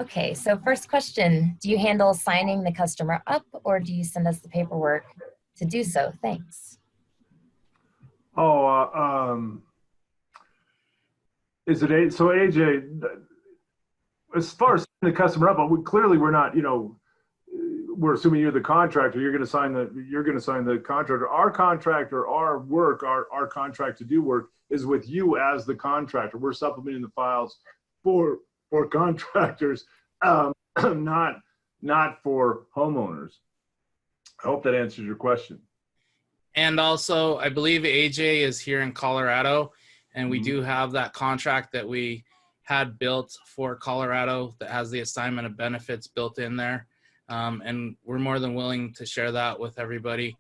Okay, so first question, do you handle signing the customer up or do you send us the paperwork to do so? Thanks. Is it so AJ, as far as the customer up, clearly we're not, we're assuming you're the contractor, you're going to sign the contractor. Our contractor, our contract to do work is with you as the contractor. We're supplementing the files for contractors, not for homeowners. I hope that answers your question. And also, I believe AJ is here in Colorado, and we do have that contract that we had built for Colorado that has the assignment of benefits built in there. And we're more than willing to share that with everybody.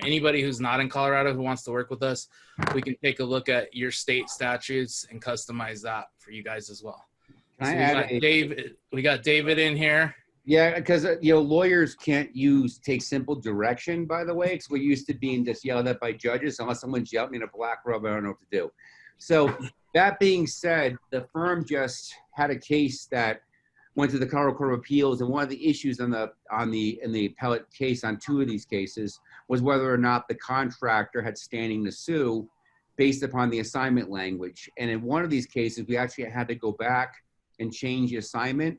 Anybody who's not in Colorado who wants to work with us, we can take a look at your state statutes and customize that for you guys as well. So we got David in here. Yeah, because lawyers can't take simple direction, by the way, because we're used to being just yelled at by judges. Unless someone's yelling me in a black robe, I don't know what to do. So that being said, the firm just had a case that went to the Colorado Court of Appeals, and one of the issues in the appellate case on two of these cases was whether or not the contractor had standing to sue based upon the assignment language. And in one of these cases, we actually had to go back and change the assignment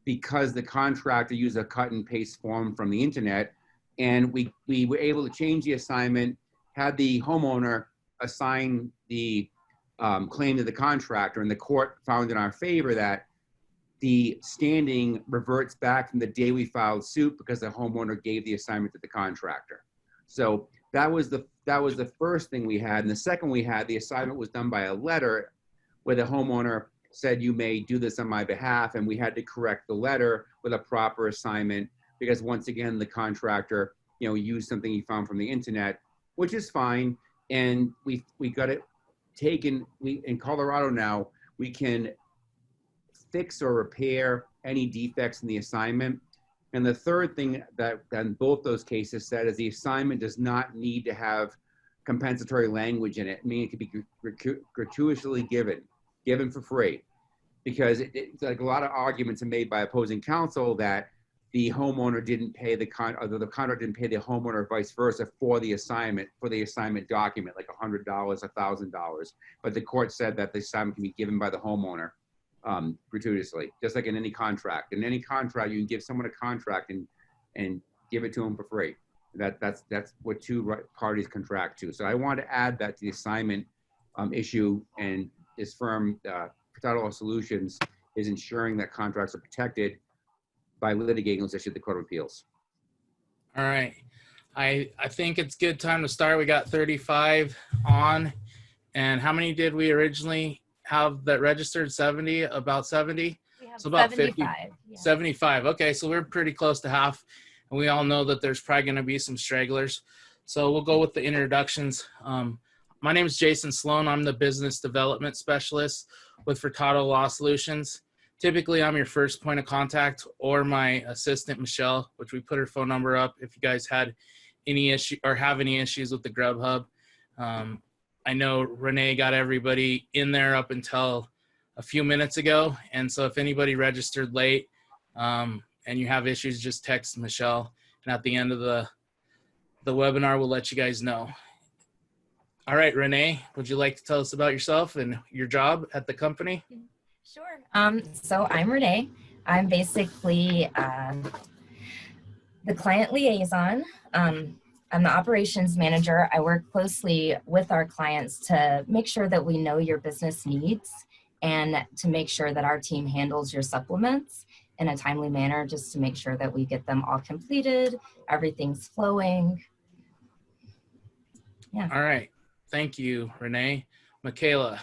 because the contractor used a cut and paste form from the internet, and we were able to change the assignment, had the homeowner assign the claim to the contractor, and the court found in our favor that the standing reverts back from the day we filed suit because the homeowner gave the assignment to the contractor. So that was the first thing we had. And the second we had, the assignment was done by a letter where the homeowner said, you may do this on my behalf. And we had to correct the letter with a proper assignment because once again, the contractor, used something he found from the internet, which is fine. And we got it taken. In Colorado now, we can fix or repair any defects in the assignment. And the third thing that in both those cases said is the assignment does not need to have compensatory language in it. I mean, it could be gratuitously given for free, because it's like a lot of arguments are made by opposing counsel that the homeowner didn't pay the contractor didn't pay the homeowner or vice versa for the assignment document, like $100, $1,000. But the court said that the assignment can be given by the homeowner gratuitously, just like in any contract. In any contract, you can give someone a contract and give it to them for free. That's what two parties contract to. So I want to add that to the assignment issue, and this firm, Potato Solutions, is ensuring that contracts are protected by litigating those issues at the Court of Appeals. All right. I think it's good time to start. We got 35 on. And how many did we originally have that registered? 70, about 70? We have so about 75. 50, yeah. 75. Okay, so we're pretty close to half. And we all know that there's probably going to be some stragglers. So we'll go with the introductions. My name is Jason Sloan. I'm the business development specialist with Furtado Law Solutions. Typically, I'm your first point of contact, or my assistant, Michelle, which we put her phone number up if you guys had any issue or have any issues with the Grubhub. I know Renee got everybody in there up until a few minutes ago. And so if anybody registered late and you have issues, just text Michelle. And at the end of the webinar, we'll let you guys know. All right, Renee, would you like to tell us about yourself and your job at the company? Sure. So I'm Renee. I'm basically the client liaison. I'm the operations manager. I work closely with our clients to make sure that we know your business needs and to make sure that our team handles your supplements in a timely manner, just to make sure that we get them all completed, everything's flowing. Yeah. All right. Thank you, Renee. Michaela.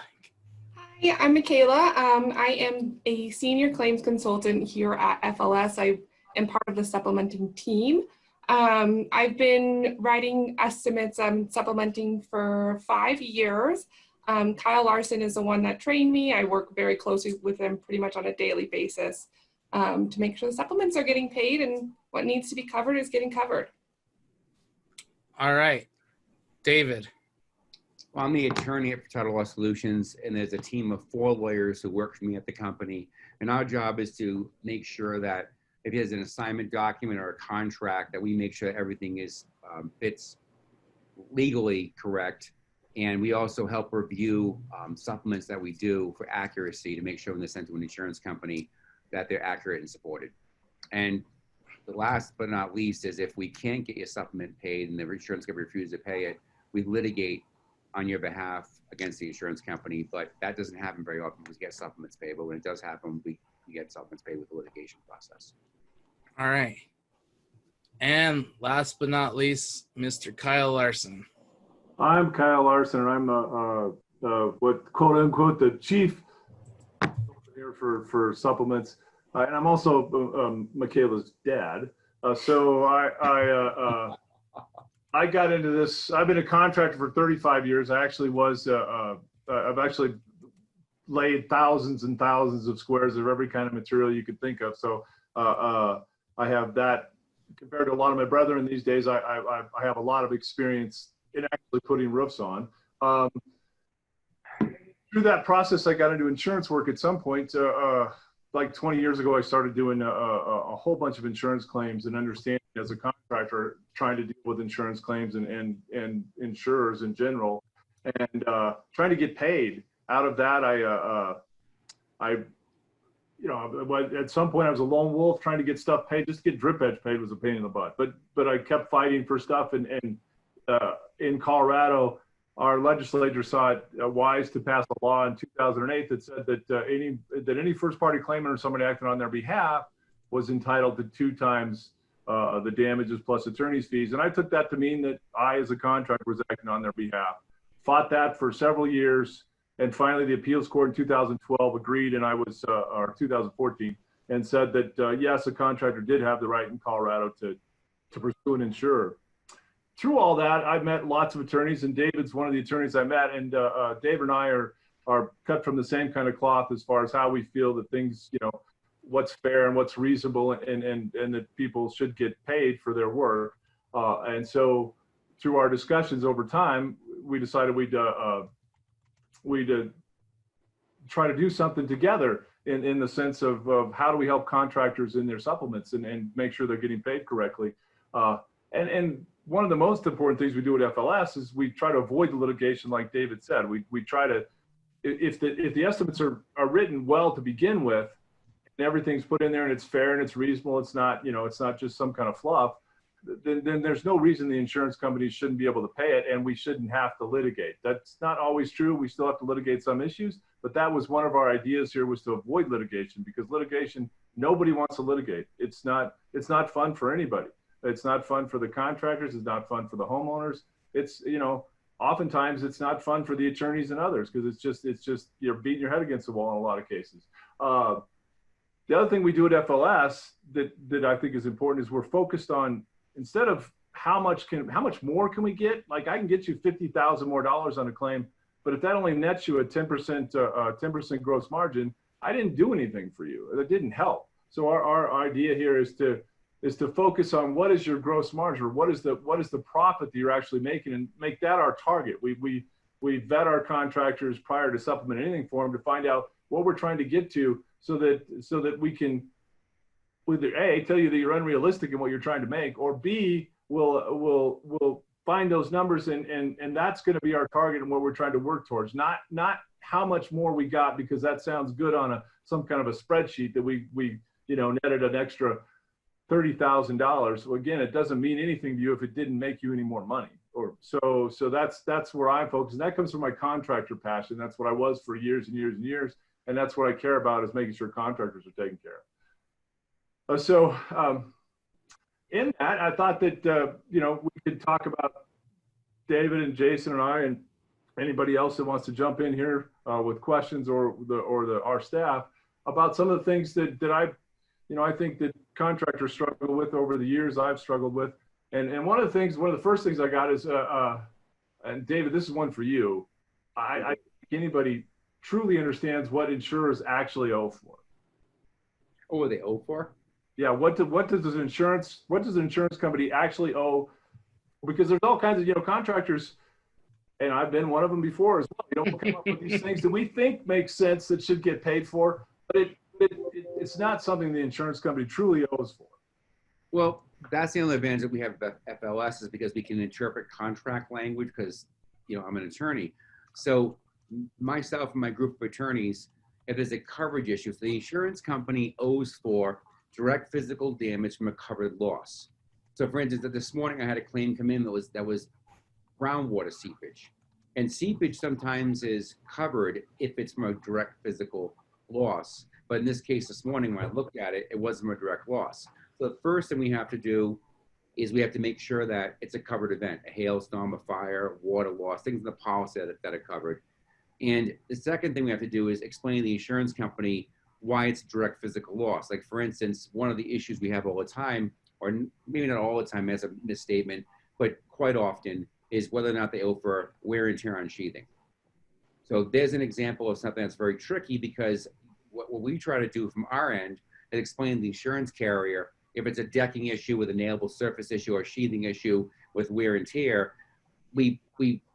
Hi, I'm Michaela. I am a senior claims consultant here at FLS. I am part of the supplementing team. I've been writing estimates, supplementing for 5 years. Kyle Larson is the one that trained me. I work very closely with him pretty much on a daily basis to make sure the supplements are getting paid and what needs to be covered is getting covered. All right. David. I'm the attorney at Title Law Solutions, and there's a team of 4 lawyers who work for me at the company. And our job is to make sure that if there's an assignment document or a contract, that we make sure everything is fits legally correct. And we also help review supplements that we do for accuracy to make sure when they're sent to an insurance company that they're accurate and supported. And the last but not least is if we can't get your supplement paid and the insurance company refuses to pay it, we litigate on your behalf against the insurance company. But that doesn't happen very often because we get supplements paid. But when it does happen, we get supplements paid with the litigation process. All right. And last but not least, Mr. Kyle Larson. I'm Kyle Larson, and I'm what quote unquote the chief here for supplements, and I'm also Michaela's dad. So I got into this. I've been a contractor for 35 years. I actually was. I've actually laid thousands and thousands of squares of every kind of material you could think of. So I have that compared to a lot of my brethren these days. I have a lot of experience in actually putting roofs on. Through that process, I got into insurance work at some point. Like 20 years ago, I started doing a whole bunch of insurance claims and understanding as a contractor, trying to deal with insurance claims and insurers in general, and trying to get paid. Out of that, at some point I was a lone wolf trying to get stuff paid. Just to get drip edge paid was a pain in the butt. But I kept fighting for stuff, and in Colorado, our legislature saw it wise to pass a law in 2008 that said that any first party claimant or somebody acting on their behalf was entitled to 2 times the damages plus attorney's fees. And I took that to mean that I, as a contractor, was acting on their behalf. Fought that for several years, and finally the appeals court in 2012 agreed, and or 2014, and said that yes, a contractor did have the right in Colorado to pursue an insurer. Through all that, I've met lots of attorneys, and David's one of the attorneys I met, and Dave and I are cut from the same kind of cloth as far as how we feel that things, what's fair and what's reasonable, and that people should get paid for their work. And so through our discussions over time, we decided we'd try to do something together in the sense of how do we help contractors in their supplements and make sure they're getting paid correctly. And one of the most important things we do at FLS is we try to avoid the litigation, like David said. We try to, if the estimates are written well to begin with, and everything's put in there and it's fair and it's reasonable, it's not just some kind of fluff, then there's no reason the insurance companies shouldn't be able to pay it, and we shouldn't have to litigate. That's not always true. We still have to litigate some issues, but that was one of our ideas here, was to avoid litigation, because litigation, nobody wants to litigate. It's not fun for anybody. It's not fun for the contractors. It's not fun for the homeowners. It's, oftentimes it's not fun for the attorneys and others, because it's just you're beating your head against the wall in a lot of cases. The other thing we do at FLS that I think is important is we're focused on, instead of how much more can we get? Like, I can get you $50,000 more on a claim, but if that only nets you a 10% gross margin, I didn't do anything for you. That didn't help. So our idea here is to focus on what is your gross margin, or what is the profit that you're actually making, and make that our target. We vet our contractors prior to supplement anything for them to find out what we're trying to get to, so that we can either A, tell you that you're unrealistic in what you're trying to make, or B, we'll find those numbers, and that's going to be our target and what we're trying to work towards. Not how much more we got, because that sounds good on some kind of a spreadsheet that we netted an extra $30,000. Well, again, it doesn't mean anything to you if it didn't make you any more money. So that's where I'm focused, and that comes from my contractor passion. That's what I was for years and years and years, and that's what I care about, is making sure contractors are taken care of. In that, I thought that we could talk about, David and Jason and I, and anybody else that wants to jump in here with questions, or our staff, about some of the things that I think that contractors struggle with over the years. I've struggled with, and one of the first things I got is, and David, this is one for you. I think anybody truly understands what insurers actually owe for. Oh, what they owe for? Yeah, what does an insurance company actually owe? Because there's all kinds of, contractors, And I've been one of them before as well. You don't come up with these things that we think make sense that should get paid for, but it's not something the insurance company truly owes for. Well, that's the only advantage that we have at FLS is because we can interpret contract language because, you know, I'm an attorney. So myself and my group of attorneys, if there's a coverage issue, if the insurance company owes for direct physical damage from a covered loss. So for instance, this morning I had a claim come in that was groundwater seepage. And seepage sometimes is covered if it's from a direct physical loss. But in this case this morning, when I looked at it, it wasn't a direct loss. So the first thing we have to do is we have to make sure that it's a covered event, a hailstorm, a fire, water loss, things in the policy that are covered. And the second thing we have to do is explain to the insurance company why it's direct physical loss. Like for instance, one of the issues we have all the time, or maybe not all the time as a misstatement, but quite often, is whether or not they owe for wear and tear on sheathing. So there's an example of something that's very tricky because what we try to do from our end is explain to the insurance carrier if it's a decking issue with a nailable surface issue or sheathing issue with wear and tear, we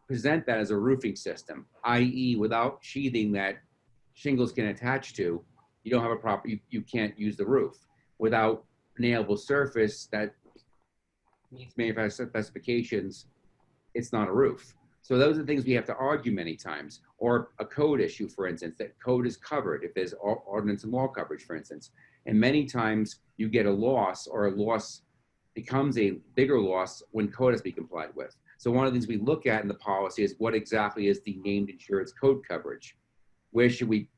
present that as a roofing system, i.e. without sheathing that shingles can attach to, you don't have a proper, you can't use the roof. Without nailable surface that meets manufacturer specifications, it's not a roof. So those are the things we have to argue many times. Or a code issue, for instance, that code is covered if there's ordinance and law coverage, for instance. And many times you get a loss, or a loss becomes a bigger loss when code has to be complied with. So one of the things we look at in the policy is what exactly is the named insurance code coverage. Where should we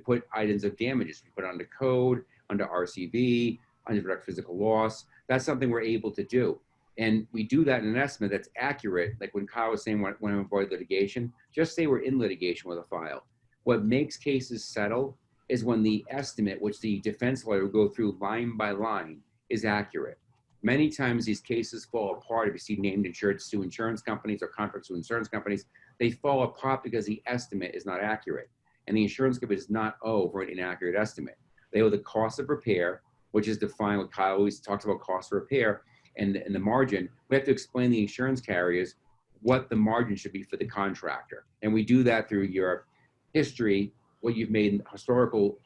put items of damages? We put it under code, under RCV, under direct physical loss. That's something we're able to do. And we do that in an estimate that's accurate. Like when Kyle was saying, when we avoid litigation, just say we're in litigation with a file. What makes cases settle is when the estimate, which the defense lawyer will go through line by line, is accurate. Many times these cases fall apart. If you see named insureds to insurance companies or contracts with insurance companies, they fall apart because the estimate is not accurate. And the insurance company does not owe for an inaccurate estimate. They owe the cost of repair, which is defined, what Kyle always talks about, cost of repair, and the margin. We have to explain to the insurance carriers what the margin should be for the contractor. And we do that through your history, what you've made in historical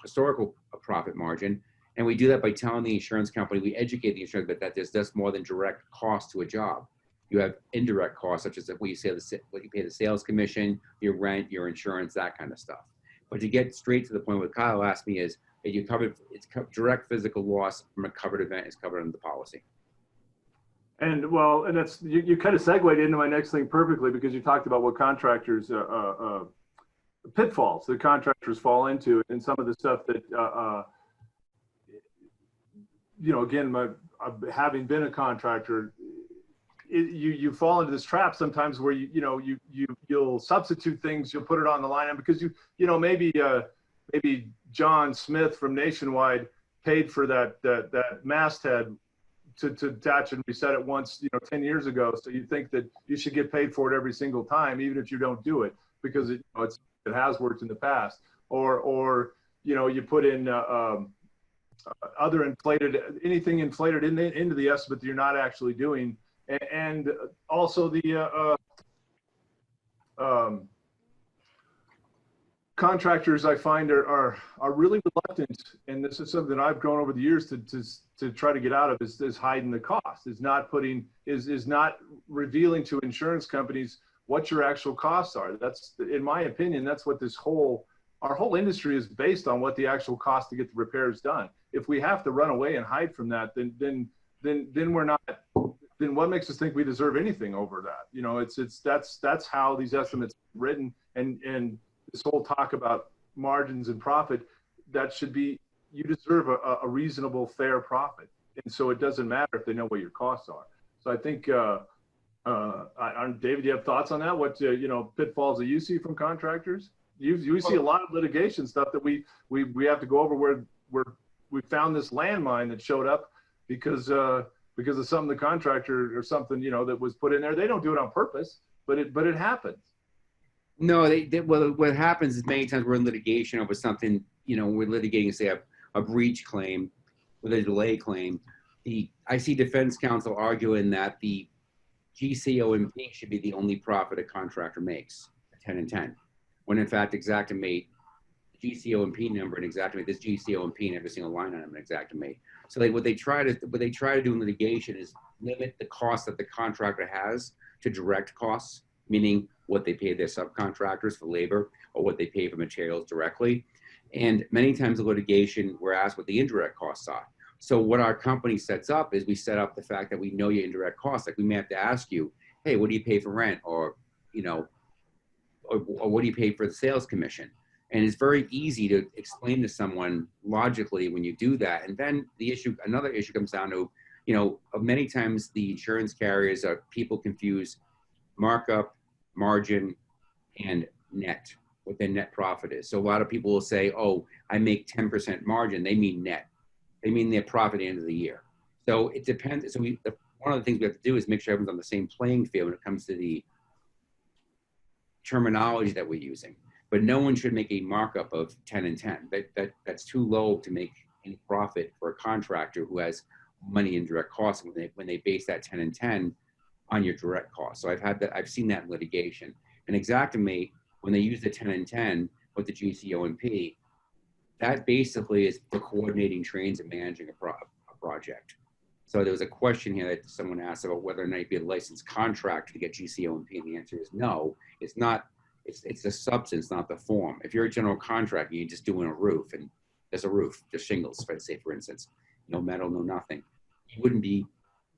profit margin. And we do that by telling the insurance company, we educate the insurance, but that there's just more than direct cost to a job. You have indirect costs, such as what you pay the sales commission, your rent, your insurance, that kind of stuff. But to get straight to the point, what Kyle asked me is, it's direct physical loss from a covered event is covered under the policy. And well, and that's, you kind of segued into my next thing perfectly, because you talked about what contractors, pitfalls that contractors fall into, and some of the stuff that, you know, again, having been a contractor, you fall into this trap sometimes where you'll substitute things, you'll put it on the line, and because maybe John Smith from Nationwide paid for that masthead to attach and reset it once 10 years ago, so you think that you should get paid for it every single time, even if you don't do it, because it has worked in the past. Or you put in other anything inflated into the estimate that you're not actually doing. And also the contractors, I find, are really reluctant, and this is something I've grown over the years to try to get out of, is hiding the cost, is not revealing to insurance companies what your actual costs are. That's, in my opinion, that's what our whole industry is based on, what the actual cost to get the repairs done. If we have to run away and hide from that, then we're not. Then what makes us think we deserve anything over that? That's how these estimates are written, and this whole talk about margins and profit, that should be, you deserve a reasonable, fair profit, and so it doesn't matter if they know what your costs are. So I think, David, do you have thoughts on that? What pitfalls that you see from contractors? You see a lot of litigation stuff that we have to go over, where we found this landmine that showed up because of something the contractor or something that was put in there. They don't do it on purpose, but it happens. No, well, what happens is many times we're in litigation over something. We're litigating, say, a breach claim with a delay claim. I see defense counsel arguing that the GCOMP should be the only profit a contractor makes, 10 and 10. When in fact, Xactimate, GCOMP number and Xactimate, this GCOMP in every single line item in Xactimate. So what they try to do in litigation is limit the cost that the contractor has to direct costs, meaning what they pay their subcontractors for labor or what they pay for materials directly. And many times in litigation, we're asked what the indirect costs are. So what our company sets up is we set up the fact that we know your indirect costs. Like we may have to ask you, hey, what do you pay for rent? Or, you know, or what do you pay for the sales commission? And it's very easy to explain to someone logically when you do that. And then another issue comes down to, you know, many times the insurance carriers people confuse markup, margin, and net, what their net profit is. So a lot of people will say, oh, I make 10% margin. They mean net. They mean their profit at the end of the year. So it depends. So one of the things we have to do is make sure everyone's on the same playing field when it comes to the terminology that we're using. But no one should make a markup of 10 and 10. That's too low to make any profit for a contractor who has money in direct costs when they base that 10 and 10 on your direct costs. So I've seen that in litigation. And Xactimate, when they use the 10 and 10 with the GCOMP, that basically is for coordinating trains and managing a project. So there was a question here that someone asked about whether or not you'd be a licensed contractor to get GCOMP, and the answer is no. It's not. It's the substance, not the form. If you're a general contractor, you're just doing a roof, and there's a roof, just shingles, let's say, for instance, no metal, no nothing. There wouldn't be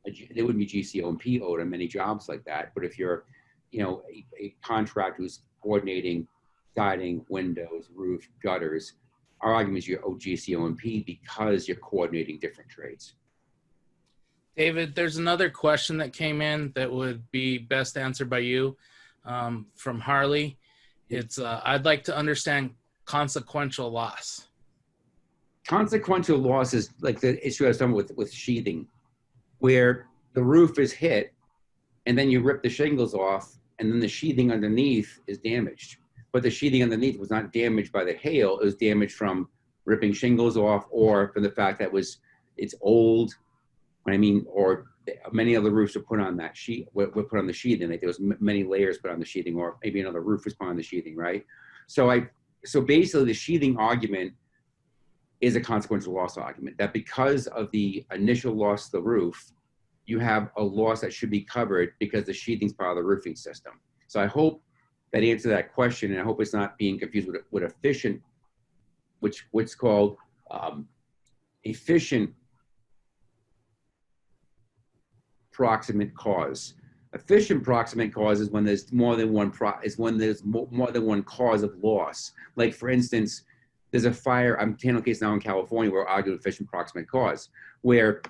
GCOMP owed on many jobs like that. But if you're, you know, a contractor who's coordinating siding, windows, roof, gutters, our argument is you owe GCOMP because you're coordinating different trades. David, there's another question that came in that would be best answered by you from Harley. It's, I'd like to understand consequential loss. Consequential loss is like the issue I was talking with sheathing, where the roof is hit and then you rip the shingles off and then the sheathing underneath is damaged. But the sheathing underneath was not damaged by the hail. It was damaged from ripping shingles off or from the fact that it's old. I mean, or many other roofs were put on that sheet, were put on the sheathing. Like there was many layers put on the sheathing, or maybe another roof was put on the sheathing, right? So basically the sheathing argument is a consequential loss argument, that because of the initial loss of the roof, you have a loss that should be covered because the sheathing's part of the roofing system. So I hope that answers that question, and I hope it's not being confused with efficient, what's called efficient proximate cause. Efficient proximate cause is when there's more than one more than one cause of loss. Like for instance, there's a fire. I'm handling a case now in California where we're arguing efficient proximate cause, where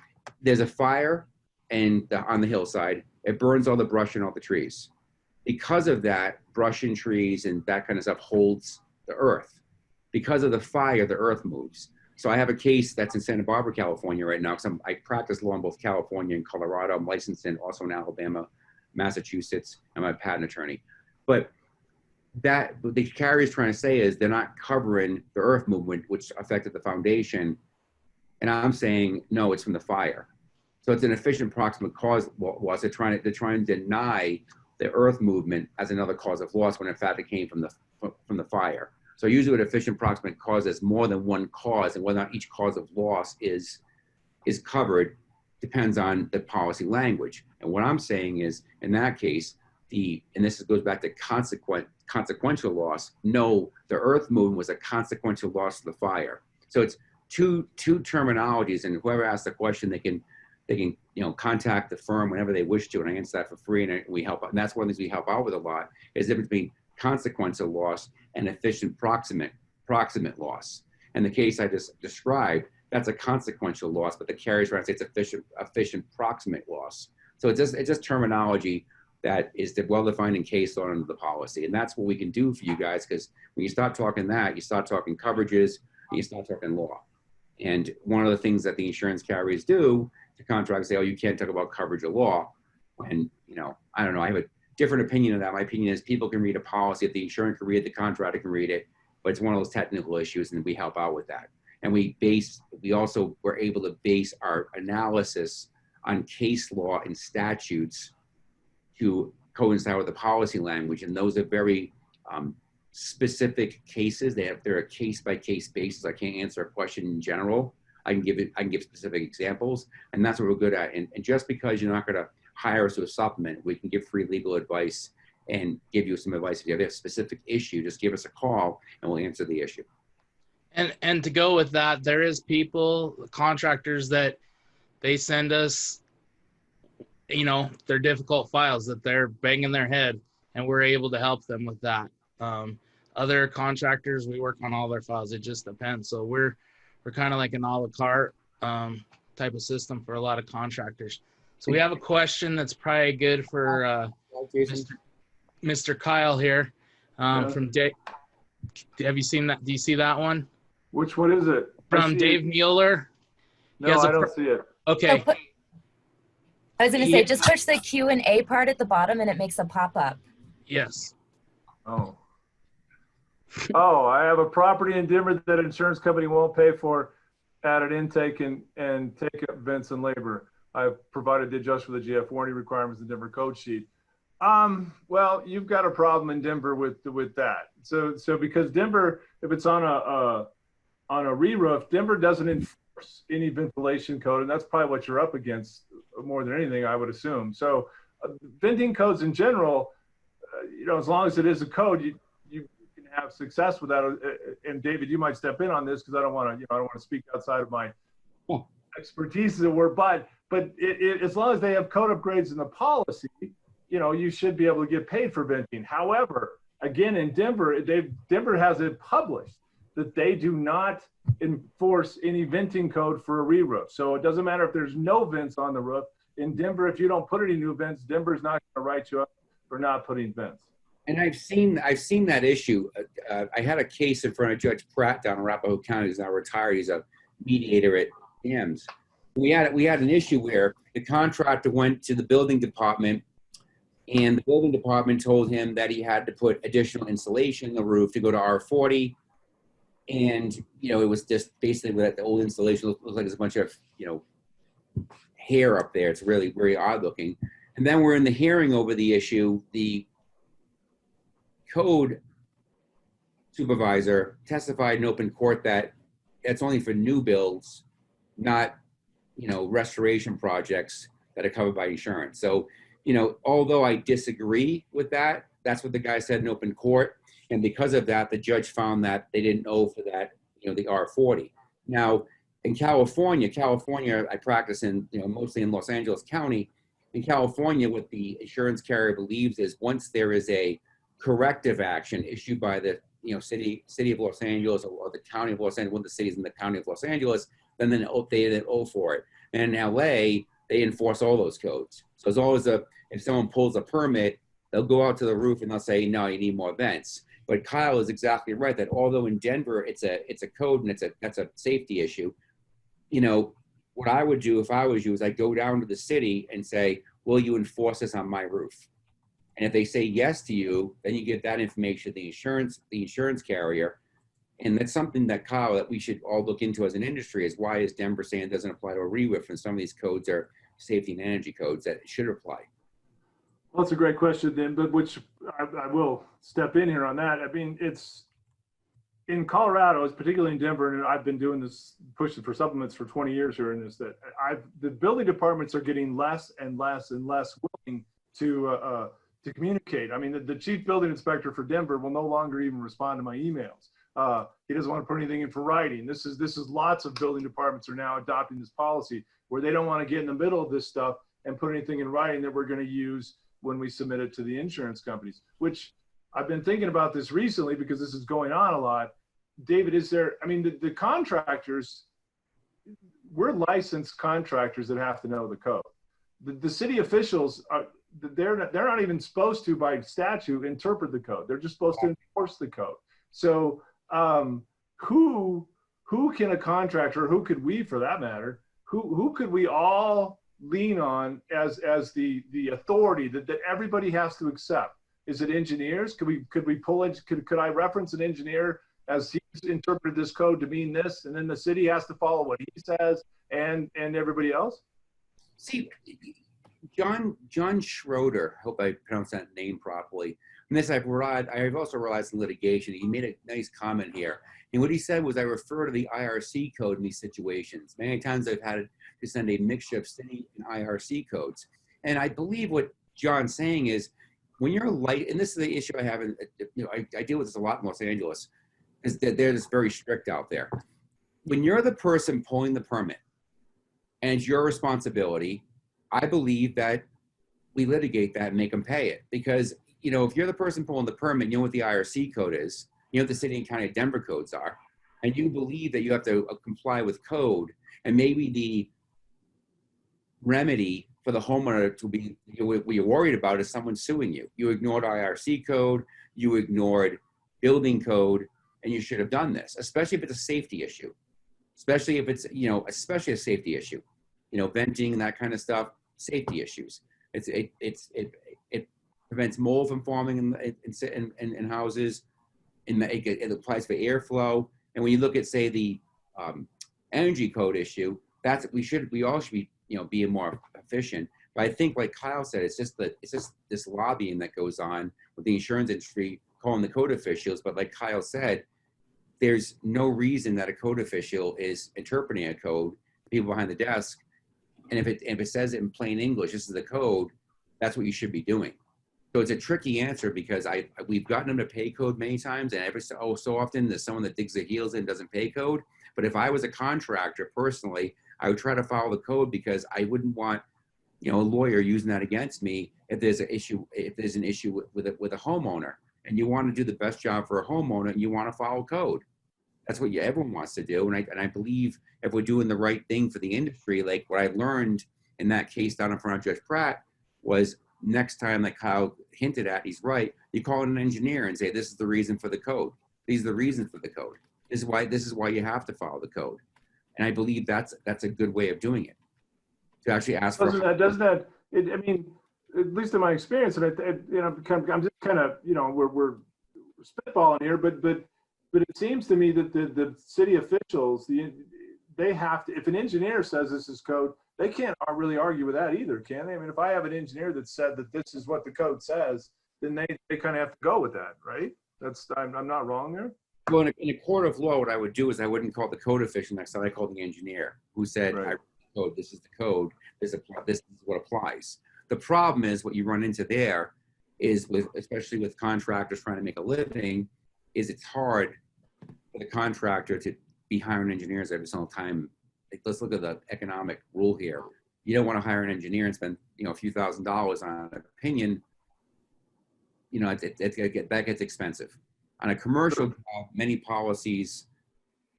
there's a fire and on the hillside, it burns all the brush and all the trees. Because of that, brush and trees and that kind of stuff holds the earth. Because of the fire, the earth moves. So I have a case that's in Santa Barbara, California right now, because I practice law in both California and Colorado. I'm licensed in also in Alabama, Massachusetts. I'm a patent attorney. But what the carrier is trying to say is they're not covering the earth movement, which affected the foundation. And I'm saying, no, it's from the fire. So it's an efficient proximate cause loss. They're trying to deny the earth movement as another cause of loss when in fact it came from the fire. So usually with efficient proximate cause, there's more than one cause, and whether or not each cause of loss is covered depends on the policy language. And what I'm saying is, in that case, and this goes back to consequential loss. No, the earth movement was a consequential loss to the fire. So it's two terminologies, and whoever asks the question, they can contact the firm whenever they wish to, and I answer that for free, and we help out. And that's one of the things we help out with a lot, is the difference between consequential loss and efficient proximate loss. And the case I just described, that's a consequential loss, but the carrier's trying to say it's efficient proximate loss. So it's just terminology that is well-defined in case law under the policy. And that's what we can do for you guys, because when you start talking that, you start talking coverages, and you start talking law. And one of the things that the insurance carriers do to contracts say, oh, you can't talk about coverage or law. And, I don't know, I have a different opinion of that. My opinion is people can read a policy. If the insurance can read it, the contractor can read it, but it's one of those technical issues, and we help out with that. And we also were able to base our analysis on case law and statutes to coincide with the policy language, and those are very specific cases. They're a case-by-case basis. I can't answer a question in general. I can give specific examples, and that's what we're good at. And just because you're not going to hire us to a supplement, we can give free legal advice and give you some advice. If you have a specific issue, just give us a call and we'll answer the issue. And to go with that, there is people, contractors, that they send us, you know, their difficult files that they're banging their head, and we're able to help them with that. Other contractors, we work on all their files. It just depends. So we're kind of like an a la carte type of system for a lot of contractors. So we have a question that's probably good for Mr. Kyle here from Dave. Have you seen that? Do you see that one? Which one is it? From Dave Mueller. No, I don't see it. Okay. So I was going to say, just push the Q&A part at the bottom and it makes a pop-up. Yes. Oh. Oh, I have a property in Denver that an insurance company won't pay for, added intake and take up vents and labor. I've provided the adjustment for the GF warranty requirements in the Denver code sheet. Well, you've got a problem in Denver with that. So because Denver, if it's on a re-roof, Denver doesn't enforce any ventilation code, and that's probably what you're up against more than anything, I would assume. So venting codes in general, you know, as long as it is a code, you can have success with that. And David, you might step in on this because I don't want to speak outside of my expertise, as it were. But as long as they have code upgrades in the policy, you know, you should be able to get paid for venting. However, again, in Denver, Denver has it published that they do not enforce any venting code for a re-roof. So it doesn't matter if there's no vents on the roof. In Denver, if you don't put any new vents, Denver's not going to write you up for not putting vents. And I've seen that issue. I had a case in front of Judge Pratt down in Arapahoe County. He's now retired. He's a mediator at DMS. We had an issue where the contractor went to the building department, and the building department told him that he had to put additional insulation in the roof to go to R40. And, you know, it was just basically that the old installation looked like there's a bunch of, you know, hair up there. It's really very odd looking. And then we're in the hearing over the issue. The code supervisor testified in open court that it's only for new builds, not, you know, restoration projects that are covered by insurance. So, you know, although I disagree with that, that's what the guy said in open court. And because of that, the judge found that they didn't owe for that, you know, the R40. Now, in California, I practice in, you know, mostly in Los Angeles County. In California, what the insurance carrier believes is once there is a corrective action issued by the, you know, city of Los Angeles or the county of Los Angeles, one of the cities in the county of Los Angeles, then they owe for it. And in LA, they enforce all those codes. So as always, if someone pulls a permit, they'll go out to the roof and they'll say, no, you need more vents. But Kyle is exactly right that although in Denver it's a code and that's a safety issue, you know, what I would do if I was you is I'd go down to the city and say, will you enforce this on my roof? And if they say yes to you, then you get that information to the insurance carrier. And that's something that, Kyle, that we should all look into as an industry, is why is Denver saying it doesn't apply to a re-roof, and some of these codes are safety and energy codes that should apply. Well, that's a great question, then, but which I will step in here on that. I mean, it's in Colorado, particularly in Denver, and I've been doing this, pushing for supplements for 20 years here in this, that the building departments are getting less and less and less willing to communicate. I mean, the chief building inspector for Denver will no longer even respond to my emails. He doesn't want to put anything in for writing. This is lots of building departments are now adopting this policy where they don't want to get in the middle of this stuff and put anything in writing that we're going to use when we submit it to the insurance companies, which I've been thinking about this recently because this is going on a lot. David, is there, I mean, the contractors, we're licensed contractors that have to know the code. The city officials, they're not even supposed to, by statute, interpret the code. They're just supposed to enforce the code. So who can a contractor, who could we, for that matter, who could we all lean on as the authority that everybody has to accept? Is it engineers? Could we pull it? Could I reference an engineer as he's interpreted this code to mean this, and then the city has to follow what he says and everybody else? See, John Schroeder, hope I pronounced that name properly. And this I've also realized in litigation. He made a nice comment here. And what he said was, I refer to the IRC code in these situations. Many times I've had to send a mixture of city and IRC codes. And I believe what John's saying is, when you're light, and this is the issue I have, I deal with this a lot in Los Angeles, is that they're just very strict out there. When you're the person pulling the permit and it's your responsibility, I believe that we litigate that and make them pay it. Because, if you're the person pulling the permit, you know what the IRC code is, you know what the city and county of Denver codes are, and you believe that you have to comply with code, and maybe the remedy for the homeowner to be, what you're worried about is someone suing you. You ignored IRC code, you ignored building code, and you should have done this, especially if it's a safety issue, especially if it's, especially a safety issue, venting and that kind of stuff, safety issues. It prevents mold from forming in houses, and it applies for airflow. And when you look at, say, the energy code issue, we all should be, being more efficient. But I think, like Kyle said, it's just this lobbying that goes on with the insurance industry, calling the code officials. But like Kyle said, there's no reason that a code official is interpreting a code, people behind the desk, and if it says it in plain English, this is the code, that's what you should be doing. So it's a tricky answer, because we've gotten them to pay code many times, and every so often there's someone that digs their heels in and doesn't pay code. But if I was a contractor personally, I would try to follow the code, because I wouldn't want, a lawyer using that against me if there's an issue with a homeowner, and you want to do the best job for a homeowner and you want to follow code. That's what everyone wants to do. And I believe if we're doing the right thing for the industry, like what I learned in that case down in front of Judge Pratt was, next time that Kyle hinted at, he's right, you call in an engineer and say, this is the reason for the code. These are the reasons for the code. This is why you have to follow the code. And I believe that's a good way of doing it. To actually ask for. I mean, at least in my experience, and I'm just kind of, we're spitballing here, but it seems to me that the city officials, they have to, if an engineer says this is code, they can't really argue with that either, can they? I mean, if I have an engineer that said that this is what the code says, then they kind of have to go with that, right? I'm not wrong there. Well, in a court of law, what I would do is I wouldn't call the code official next time. I called the engineer who said, right. Code, this is the code, this is what applies. The problem is, what you run into there is, especially with contractors trying to make a living, is it's hard for the contractor to be hiring engineers every single time. Like, let's look at the economic rule here. You don't want to hire an engineer and spend, a few $1,000s on an opinion. That gets expensive. On a commercial job, many policies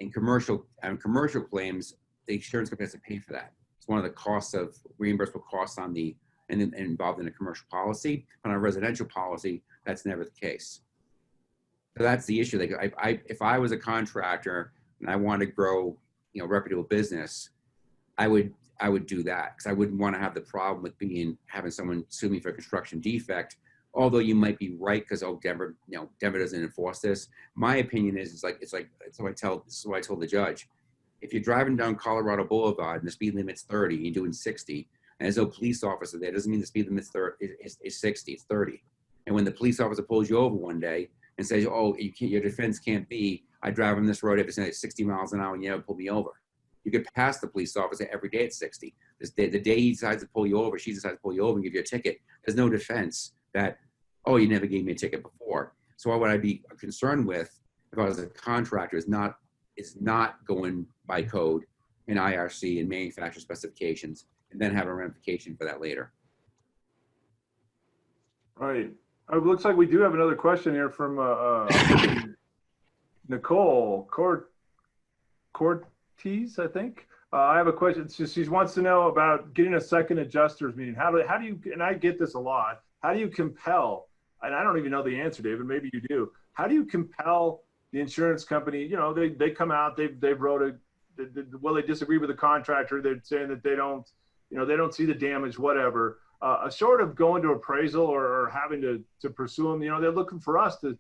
and commercial claims, the insurance company has to pay for that. It's one of the costs of reimbursable costs and involved in a commercial policy. On a residential policy, that's never the case. So that's the issue. Like, if I was a contractor and I wanted to grow, reputable business, I would do that, because I wouldn't want to have the problem with having someone sue me for a construction defect. Although you might be right, because Denver doesn't enforce this. My opinion is this is what I told the judge. If you're driving down Colorado Boulevard and the speed limit's 30, and you're doing 60, and there's no police officer there, doesn't mean the speed limit's is 60, it's 30. And when the police officer pulls you over one day and says, oh, your defense can't be, I drive on this road every 60 miles an hour and you never pull me over. You get past the police officer every day at 60. The day he decides to pull you over, she decides to pull you over and give you a ticket, there's no defense that, oh, you never gave me a ticket before. So what I'd be concerned with, if I was a contractor, is not going by code and IRC and manufacturer specifications, and then have a ramification for that later. All right. It looks like we do have another question here from Nicole Cortez, I think. I have a question. She wants to know about getting a second adjusters meeting. How do you, and I get this a lot, how do you compel, and I don't even know the answer, David, maybe you do. How do you compel the insurance company? They come out, they've wrote they disagree with the contractor. They're saying that they don't see the damage, whatever. Short of going to appraisal or having to pursue them, they're looking for us to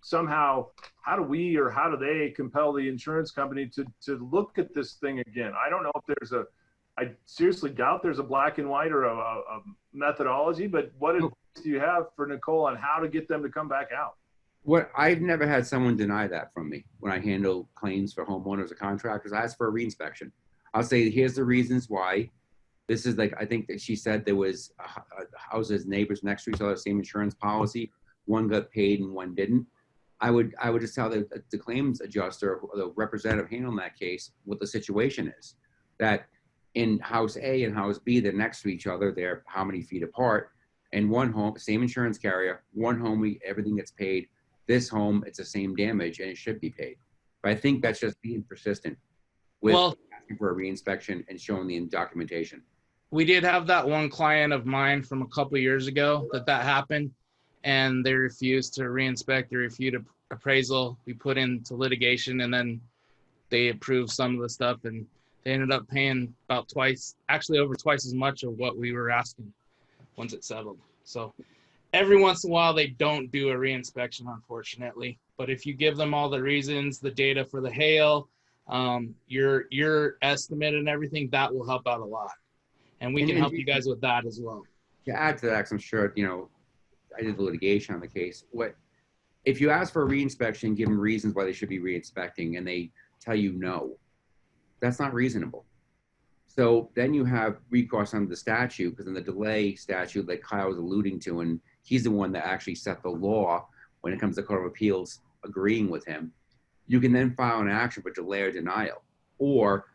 somehow, how do they compel the insurance company to look at this thing again? I don't know if there's I seriously doubt there's a black and white or a methodology, but what advice do you have for Nicole on how to get them to come back out? What I've never had someone deny that from me when I handle claims for homeowners or contractors. I ask for a reinspection. I'll say, here's the reasons why. This is like, I think that she said there was houses, neighbors next to each other, same insurance policy. One got paid and one didn't. I would just tell the claims adjuster or the representative handling that case what the situation is. That in house A and house B, they're next to each other. They're how many feet apart. And one home, same insurance carrier, one home, everything gets paid. This home, it's the same damage and it should be paid. But I think that's just being persistent with asking for a reinspection and showing the documentation. We did have that one client of mine from a couple of years ago that happened, and they refused to reinspect. They refused appraisal. We put into litigation, and then they approved some of the stuff, and they ended up paying about twice, actually over twice as much of what we were asking once it settled. So every once in a while, they don't do a reinspection, unfortunately. But if you give them all the reasons, the data for the hail, your estimate and everything, that will help out a lot. And we can help you guys with that as well. To add to that, I'm sure, I did the litigation on the case. If you ask for a reinspection, give them reasons why they should be reinspecting, and they tell you no, that's not reasonable. So then you have recourse under the statute, because in the delay statute, like Kyle was alluding to, and he's the one that actually set the law when it comes to Court of Appeals agreeing with him, you can then file an action for delay or denial. Or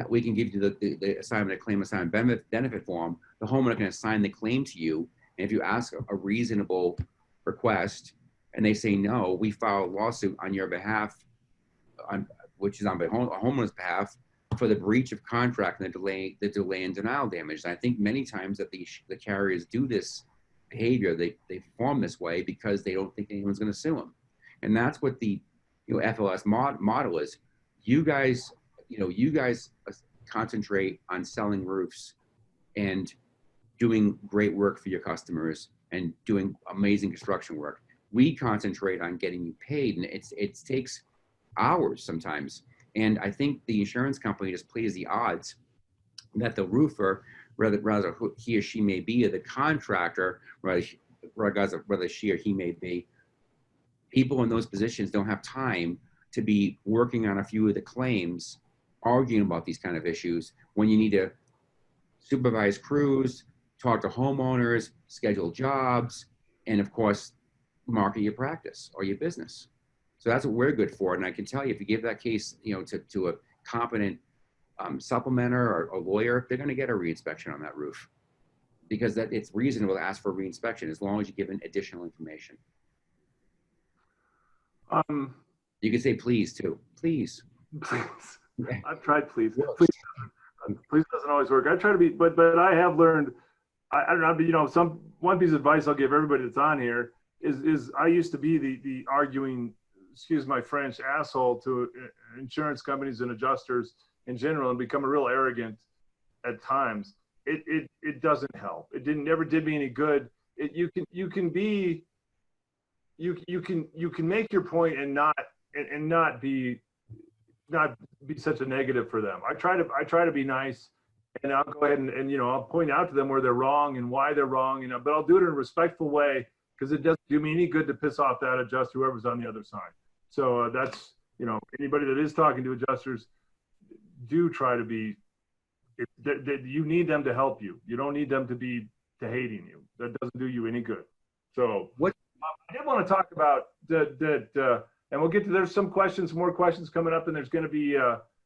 we can give you the assignment of claim assignment benefit form. The homeowner can assign the claim to you. And if you ask a reasonable request and they say no, we file a lawsuit on your behalf, which is on the homeowner's behalf, for the breach of contract and the delay and denial damage. And I think many times that the carriers do this behavior, they perform this way because they don't think anyone's going to sue them. And that's what the FLS model is. You guys concentrate on selling roofs and doing great work for your customers and doing amazing construction work. We concentrate on getting you paid, and it takes hours sometimes. And I think the insurance company just plays the odds that the roofer, rather he or she may be, or the contractor, regardless of whether she or he may be, people in those positions don't have time to be working on a few of the claims, arguing about these kind of issues, when you need to supervise crews, talk to homeowners, schedule jobs, and of course, market your practice or your business. So that's what we're good for. And I can tell you, if you give that case, to a competent supplementer or lawyer, they're going to get a reinspection on that roof, because it's reasonable to ask for a reinspection as long as you give an additional information. You can say please too. Please. Please. I've tried please. Please doesn't always work. I try to be, but I have learned. I don't know. One piece of advice I'll give everybody that's on here is I used to be the arguing, excuse my French, asshole to insurance companies and adjusters in general, and become a real arrogant at times. It doesn't help. It never did me any good. You can make your point and not be such a negative for them. I try to be nice, and I'll go ahead and I'll point out to them where they're wrong and why they're wrong, but I'll do it in a respectful way, because it doesn't do me any good to piss off that adjuster, whoever's on the other side. So that's, anybody that is talking to adjusters, do try to be, you need them to help you. You don't need them to hating you. That doesn't do you any good. So I did want to talk about that, and we'll get to, there's some more questions coming up, and there's going to be,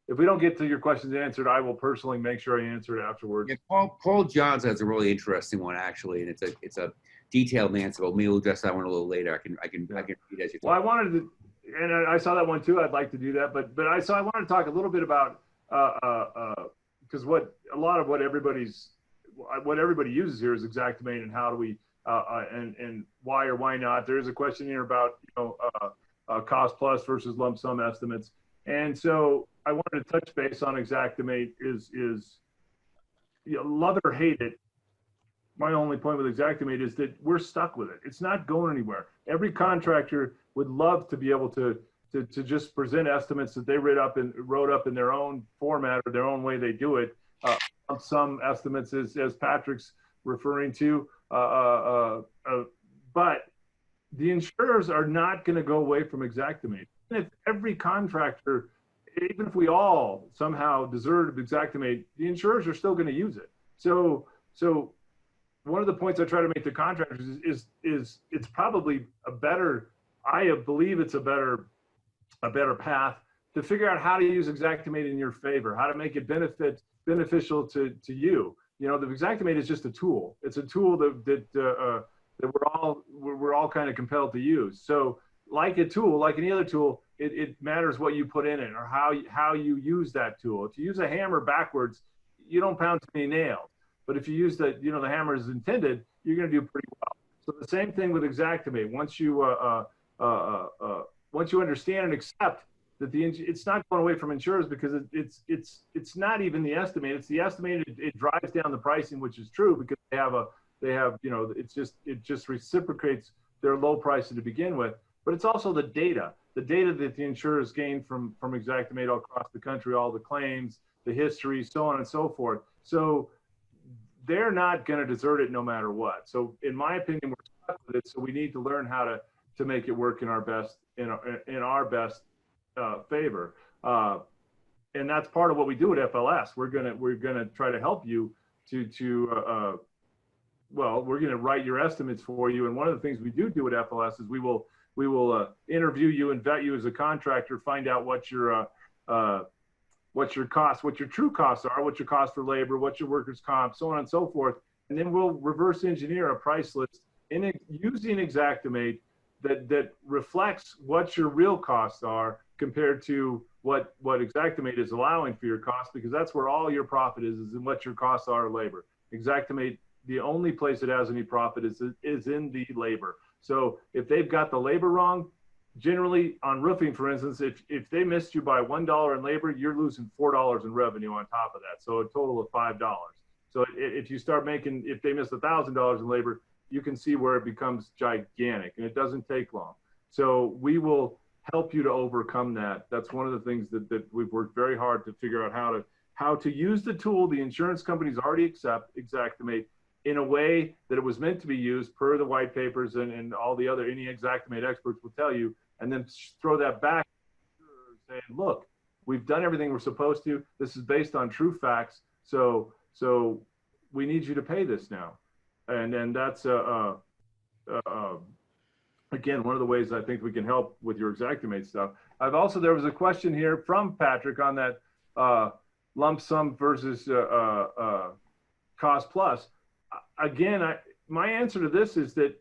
if we don't get to your questions answered, I will personally make sure I answer it afterwards. Yeah, Paul Johns has a really interesting one, actually, and it's a detailed answer. But maybe we'll address that one a little later. I can read as you talk. Well, I wanted to, and I saw that one too. I'd like to do that, but I wanted to talk a little bit about because what everybody uses here is Xactimate, and how do we and why or why not. There is a question here about cost plus versus lump sum estimates, and so I wanted to touch base on Xactimate. Is love it or hate it. My only point with Xactimate is that we're stuck with it. It's not going anywhere. Every contractor would love to be able to just present estimates that they wrote up in their own format or their own way they do it. lump sum estimates as Patrick's referring to. But the insurers are not going to go away from Xactimate. Even if every contractor, even if we all somehow deserted Xactimate, the insurers are still going to use it. So one of the points I try to make to contractors is it's probably a better, I believe it's a better path to figure out how to use Xactimate in your favor, how to make it beneficial to you. You know, the Xactimate is just a tool. It's a tool that we're all kind of compelled to use. So like a tool, like any other tool, it matters what you put in it or how you use that tool. If you use a hammer backwards, you don't pound too many nails. But if you use the hammer as intended, you're going to do pretty well. So the same thing with Xactimate. Once you understand and accept that it's not going away from insurers, because it's not even the estimate. It's the estimated. It drives down the pricing, which is true, because they have it just reciprocates their low prices to begin with. But it's also the data that the insurers gain from Xactimate all across the country, all the claims, the history, so on and so forth. So they're not going to desert it no matter what. So in my opinion, we're stuck with it. So we need to learn how to make it work in our best favor. And that's part of what we do at FLS. We're gonna try to help you we're going to write your estimates for you. And one of the things we do at FLS is we will interview you and vet you as a contractor, find out what your costs, what your true costs are, what your cost for labor, what your workers' comp, so on and so forth. And then we'll reverse engineer a price list using Xactimate that reflects what your real costs are compared to what Xactimate is allowing for your costs, because that's where all your profit is in what your costs are of labor. Xactimate, the only place it has any profit is in the labor. So if they've got the labor wrong, generally on roofing, for instance, if they missed you by $1 in labor, you're losing $4 in revenue on top of that. So a total of $5. So if you start making, if they miss $1,000 in labor, you can see where it becomes gigantic, and it doesn't take long. So we will help you to overcome that. That's one of the things that we've worked very hard to figure out how to use the tool the insurance companies already accept, Xactimate, in a way that it was meant to be used per the white papers and all the other, any Xactimate experts will tell you, and then throw that back saying, look, we've done everything we're supposed to. This is based on true facts. So we need you to pay this now. And that's, again, one of the ways I think we can help with your Xactimate stuff. There was a question here from Patrick on that lump sum versus cost plus. Again, my answer to this is that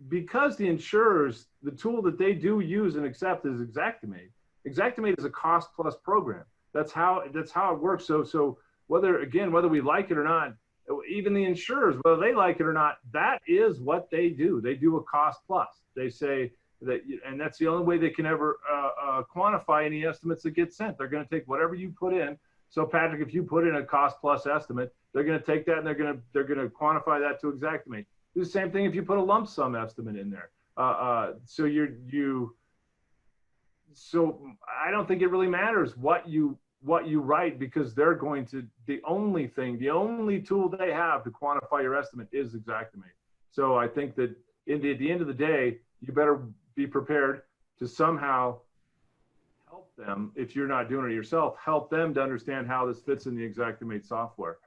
because the insurers, the tool that they do use and accept is Xactimate. Xactimate is a cost plus program. That's how it works. So whether we like it or not, even the insurers, whether they like it or not, that is what they do. They do a cost plus. They say that, and that's the only way they can ever quantify any estimates that get sent. They're going to take whatever you put in. So Patrick, if you put in a cost plus estimate, they're going to take that and they're going to quantify that to Xactimate. Do the same thing if you put a lump sum estimate in there. So I don't think it really matters what you write, because they're going to, the only tool they have to quantify your estimate is Xactimate. So I think that at the end of the day, you better be prepared to somehow help them, if you're not doing it yourself, help them to understand how this fits in the Xactimate software.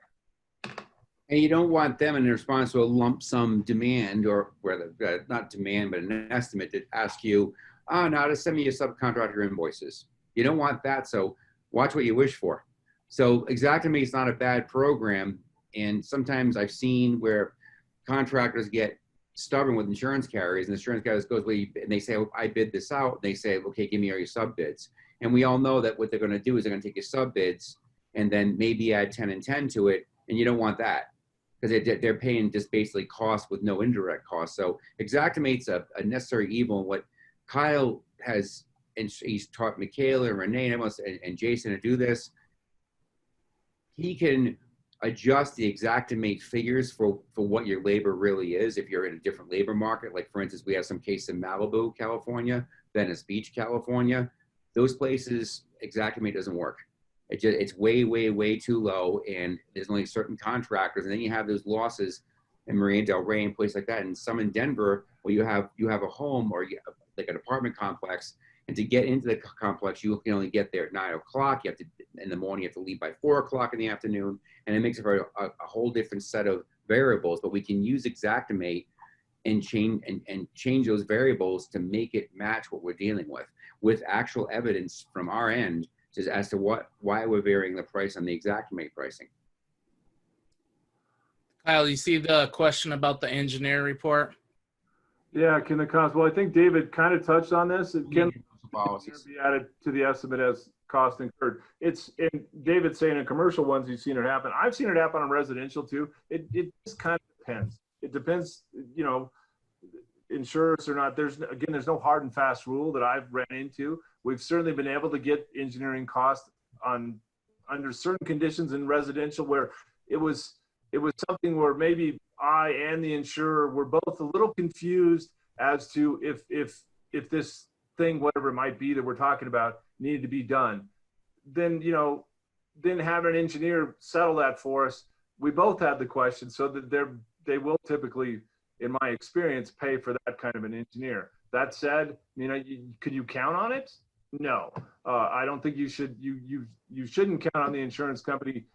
And you don't want them in response to a lump sum demand, or whether not demand, but an estimate, to ask you, now to send me your subcontractor invoices. You don't want that. So watch what you wish for. So Xactimate is not a bad program. And sometimes I've seen where contractors get stubborn with insurance carriers, and the insurance carriers goes, well, and they say, oh, I bid this out. They say, okay, give me all your sub bids. And we all know that what they're going to do is they're going to take your sub bids and then maybe add 10 and 10 to it. And you don't want that, because they're paying just basically cost with no indirect cost. So Xactimate's a necessary evil. And what Kyle has, and he's taught Michaela and Renee and Jason to do this, he can adjust the Xactimate figures for what your labor really is. If you're in a different labor market, like for instance, we have some cases in Malibu, California, Venice Beach, California. Those places, Xactimate doesn't work. It's way, way, way too low, and there's only certain contractors, and then you have those losses in Marina Del Rey and places like that, and some in Denver where you have a home or like an apartment complex, and to get into the complex, you can only get there at 9 o'clock. You have to, in the morning, you have to leave by 4 o'clock in the afternoon, and it makes it for a whole different set of variables. But we can use Xactimate and change those variables to make it match what we're dealing with actual evidence from our end as to why we're varying the price on the Xactimate pricing. Kyle, you see the question about the engineer report? Yeah, can the cost, well, I think David kind of touched on this. It can Policies. be added to the estimate as cost incurred. It's, and David's saying in commercial ones, you've seen it happen. I've seen it happen on residential too. It just kind of depends. It depends, you know, insurance or not. There's no hard and fast rule that I've ran into. We've certainly been able to get engineering costs under certain conditions in residential where it was something where maybe I and the insurer were both a little confused as to if this thing, whatever it might be that we're talking about, needed to be done. Then, you know, then have an engineer settle that for us. We both had the question, so that they will typically, in my experience, pay for that kind of an engineer. That said, you know, could you count on it? No, I don't think you should. You shouldn't count on the insurance company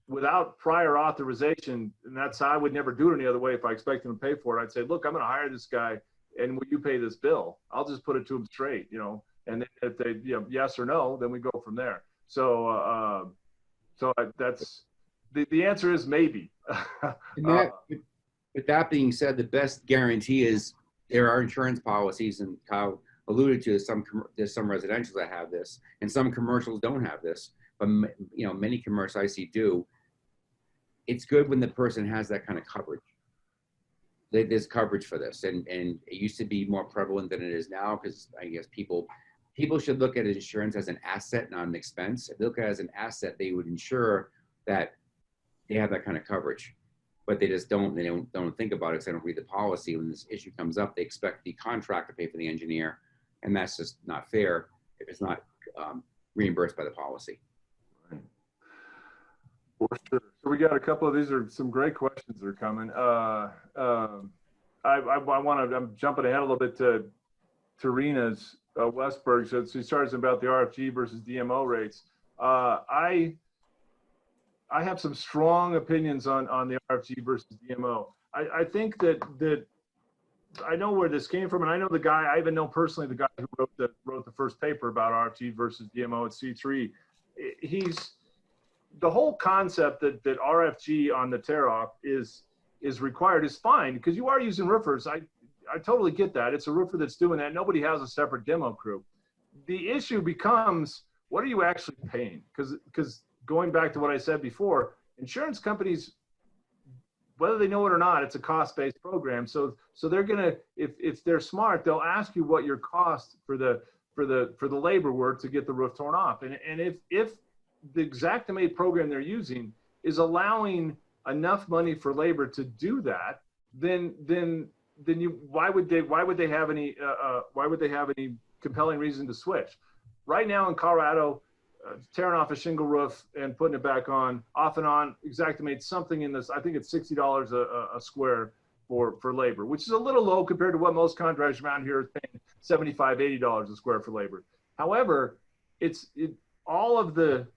without prior authorization. And that's how I would never do it any other way. If I expect them to pay for it, I'd say, look, I'm going to hire this guy, and will you pay this bill? I'll just put it to them straight, you know. And then if they, you know, yes or no, then we go from there. So, that's the answer is maybe. With that being said, the best guarantee is there are insurance policies, and Kyle alluded to there's some residentials that have this, and some commercials don't have this. But you know, many commercials I see do. It's good when the person has that kind of coverage. There's coverage for this, and it used to be more prevalent than it is now, because I guess people should look at insurance as an asset, not an expense. If they look at it as an asset, they would ensure that they have that kind of coverage. But they just don't. They don't think about it because they don't read the policy. When this issue comes up, they expect the contractor to pay for the engineer, and that's just not fair if it's not reimbursed by the policy. Right. For sure. So we got a couple of these are some great questions that are coming. I'm jumping ahead a little bit to Rena's Westberg. So she starts about the RFG versus DMO rates. I have some strong opinions on the RFG versus DMO. I think that I know where this came from, and I know the guy. I even know personally the guy who wrote the first paper about RFG versus DMO at C3. He's the whole concept that RFG on the tear-off is required is fine, because you are using roofers. I totally get that. It's a roofer that's doing that. Nobody has a separate demo crew. The issue becomes, what are you actually paying? Because going back to what I said before, insurance companies, whether they know it or not, it's a cost-based program. So they're gonna, if they're smart, they'll ask you what your cost for the labor were to get the roof torn off. And if the Xactimate program they're using is allowing enough money for labor to do that, then why would they have any compelling reason to switch? Right now in Colorado, tearing off a shingle roof and putting it back on, off and on, Xactimate something in this, I think it's $60 a square for labor, which is a little low compared to what most contractors around here is paying $75, $80 a square for labor. However, all of the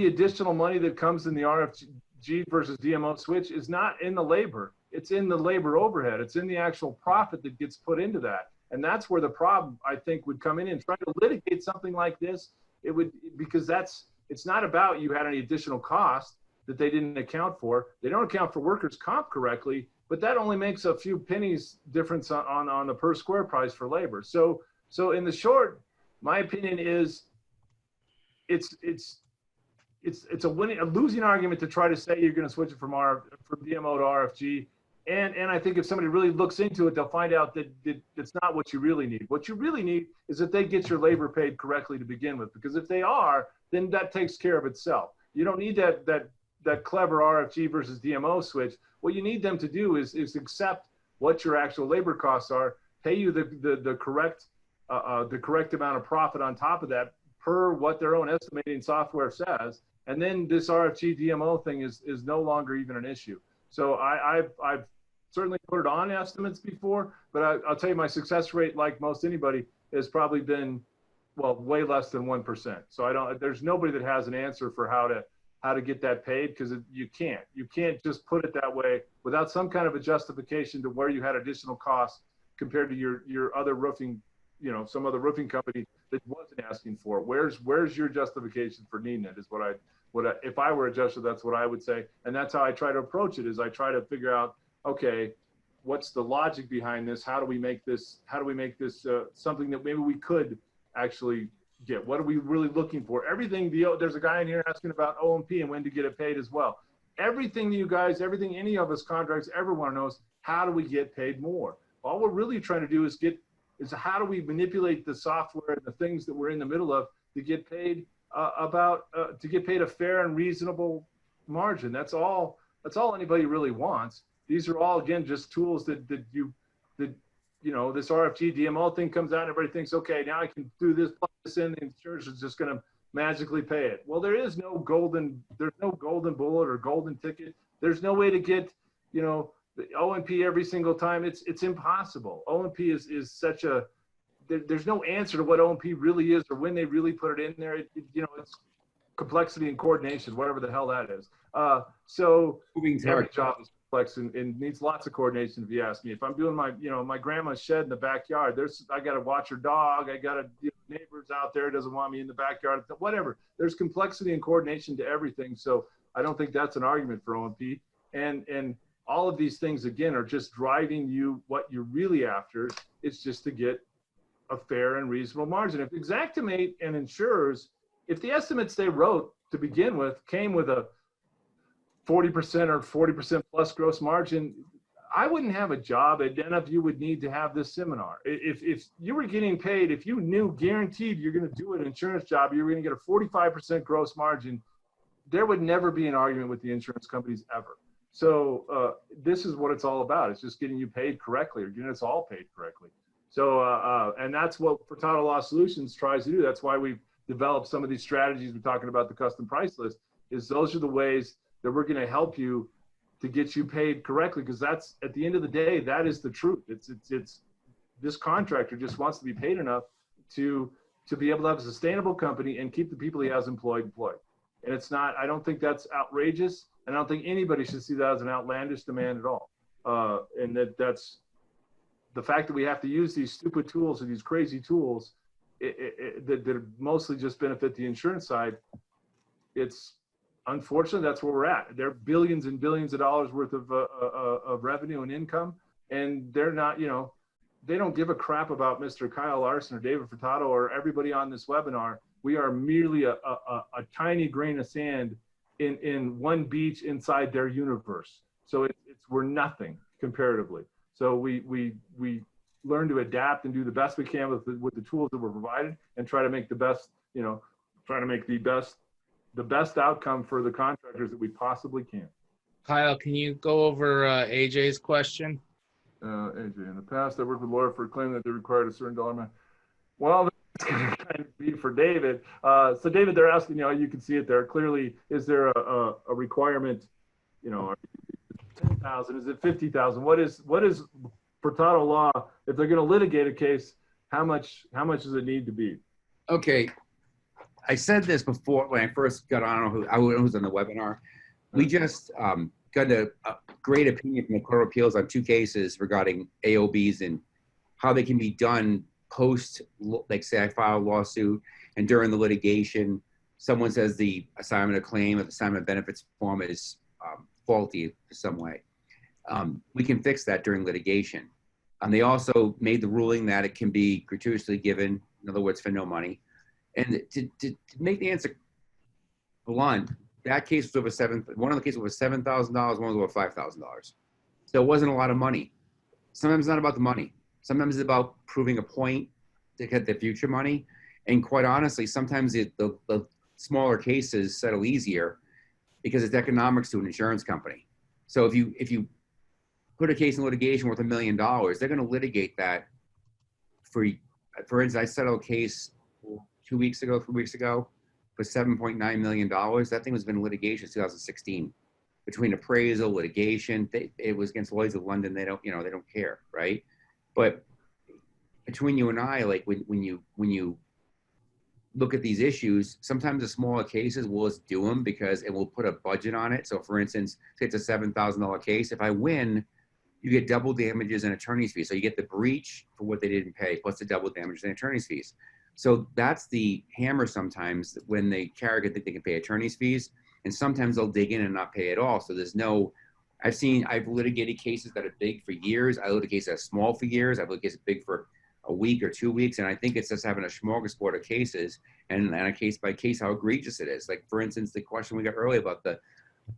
additional money that comes in the RFG versus DMO switch is not in the labor. It's in the labor overhead. It's in the actual profit that gets put into that. And that's where the problem, I think, would come in trying to litigate something like this. It would, because it's not about you had any additional cost that they didn't account for. They don't account for workers' comp correctly, but that only makes a few pennies difference on the per square price for labor. So in the short, my opinion is it's a losing argument to try to say you're going to switch it from DMO to RFG. And I think if somebody really looks into it, they'll find out that it's not what you really need. What you really need is that they get your labor paid correctly to begin with, because if they are, then that takes care of itself. You don't need that clever RFG versus DMO switch. What you need them to do is accept what your actual labor costs are, pay you the correct amount of profit on top of that, per what their own estimating software says. And then this RFG DMO thing is no longer even an issue. So I've certainly put it on estimates before, but I'll tell you my success rate, like most anybody, has probably been, well, way less than 1%. So there's nobody that has an answer for how to get that paid, because you can't just put it that way without some kind of a justification to where you had additional costs compared to your other roofing, some other roofing company that wasn't asking for it. Where's your justification for needing it is if I were a adjuster, that's what I would say. And that's how I try to approach it, is I try to figure out, okay, what's the logic behind this? How do we make this something that maybe we could actually get? What are we really looking for? Everything, there's a guy in here asking about O&P and when to get it paid as well. Everything everything any of us contracts ever want to know is, how do we get paid more? All we're really trying to do is how do we manipulate the software and the things that we're in the middle of to get paid to get paid a fair and reasonable margin. That's all anybody really wants. These are all, again, just tools that this RFG DMO thing comes out and everybody thinks, okay, now I can do this, plug this in, the insurance is just going to magically pay it. Well, there's no golden bullet or golden ticket. There's no way to get, the O&P every single time. It's impossible. O&P is such a, there's no answer to what O&P really is or when they really put it in there. It's complexity and coordination, whatever the hell that is. So every job is complex and needs lots of coordination, if you ask me. If I'm doing my grandma's shed in the backyard, I got to watch her dog. I got to, neighbors out there doesn't want me in the backyard, whatever. There's complexity and coordination to everything. So I don't think that's an argument for O&P. And all of these things, again, are just driving you what you're really after. It's just to get a fair and reasonable margin. If Xactimate and insurers, if the estimates they wrote to begin with came with a 40% or 40% plus gross margin, I wouldn't have a job, and none of you would need to have this seminar. If you were getting paid, if you knew guaranteed you're going to do an insurance job, you're going to get a 45% gross margin, there would never be an argument with the insurance companies ever. So this is what it's all about. It's just getting you paid correctly, or getting us all paid correctly. So, and that's what Furtado Law Solutions tries to do. That's why we've developed some of these strategies. We're talking about the custom price list, is those are the ways that we're going to help you to get you paid correctly. Because that's, at the end of the day, that is the truth. It's this contractor just wants to be paid enough to be able to have a sustainable company and keep the people he has employed. And it's not, I don't think that's outrageous. And I don't think anybody should see that as an outlandish demand at all. And that's the fact that we have to use these stupid tools or these crazy tools that mostly just benefit the insurance side. It's unfortunate that's where we're at. There are billions and billions of dollars worth of revenue and income, and they're not, they don't give a crap about Mr. Kyle Larson or David Furtado or everybody on this webinar. We are merely a tiny grain of sand in one beach inside their universe. So we're nothing comparatively. So we learn to adapt and do the best we can with the tools that we're provided, and try to make the best, the best outcome for the contractors that we possibly can. Kyle, can you go over AJ's question? AJ, in the past, I worked with a lawyer for a claim that they required a certain dollar amount. Well, it's going to kind of be for David. So David, they're asking, you can see it there clearly. Is there a requirement, 10,000? Is it 50,000? What is Furtado Law? If they're going to litigate a case, how much does it need to be? Okay. I said this before when I first got on, I don't know who was on the webinar. We just got a great opinion from the Court of Appeals on 2 cases regarding AOBs and how they can be done post, like say I file a lawsuit and during the litigation, someone says the assignment of claim or the assignment of benefits form is faulty in some way. We can fix that during litigation. They also made the ruling that it can be gratuitously given, in other words, for no money. And to make the answer blunt, that case was over one of the cases was $7,000, one was over $5,000. So it wasn't a lot of money. Sometimes it's not about the money. Sometimes it's about proving a point to get the future money. And quite honestly, sometimes the smaller cases settle easier because it's economics to an insurance company. So if you put a case in litigation worth $1 million, they're going to litigate that for instance, I settled a case 2 weeks ago, 3 weeks ago, for $7.9 million. That thing has been in litigation since 2016. Between appraisal, litigation, it was against Lloyd's of London. They don't, they don't care, right? But between you and I, like when you look at these issues, sometimes the smaller cases we'll just do them because it will put a budget on it. So for instance, say it's a $7,000 case. If I win, you get double damages and attorney's fees. So you get the breach for what they didn't pay, plus the double damages and attorney's fees. So that's the hammer sometimes when the carrier think they can pay attorney's fees, and sometimes they'll dig in and not pay at all. So there's no, I've litigated cases that are big for years. I litigated cases that are small for years. I've litigated cases big for a week or 2 weeks. And I think it's just having a smorgasbord of cases and a case by case, how egregious it is. Like for instance, the question we got earlier about the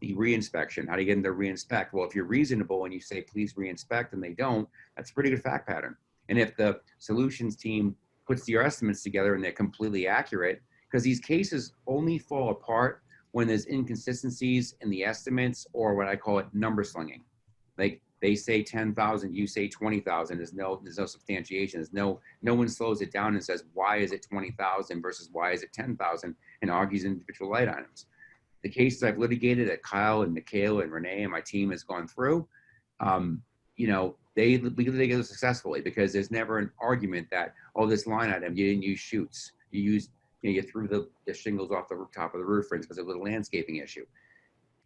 reinspection, how do you get them to reinspect? Well, if you're reasonable and you say, please reinspect, and they don't, that's a pretty good fact pattern. And if the solutions team puts your estimates together and they're completely accurate, because these cases only fall apart when there's inconsistencies in the estimates, or what I call it number slinging. Like they say 10,000, you say 20,000. There's no substantiation. There's no one slows it down and says, why is it 20,000 versus why is it 10,000, and argues individual line items. The cases I've litigated that Kyle and Michaela and Renee and my team has gone through, we litigated successfully because there's never an argument that, oh, this line item, you didn't use chutes. You threw the shingles off the top of the roof, for instance, because it was a landscaping issue.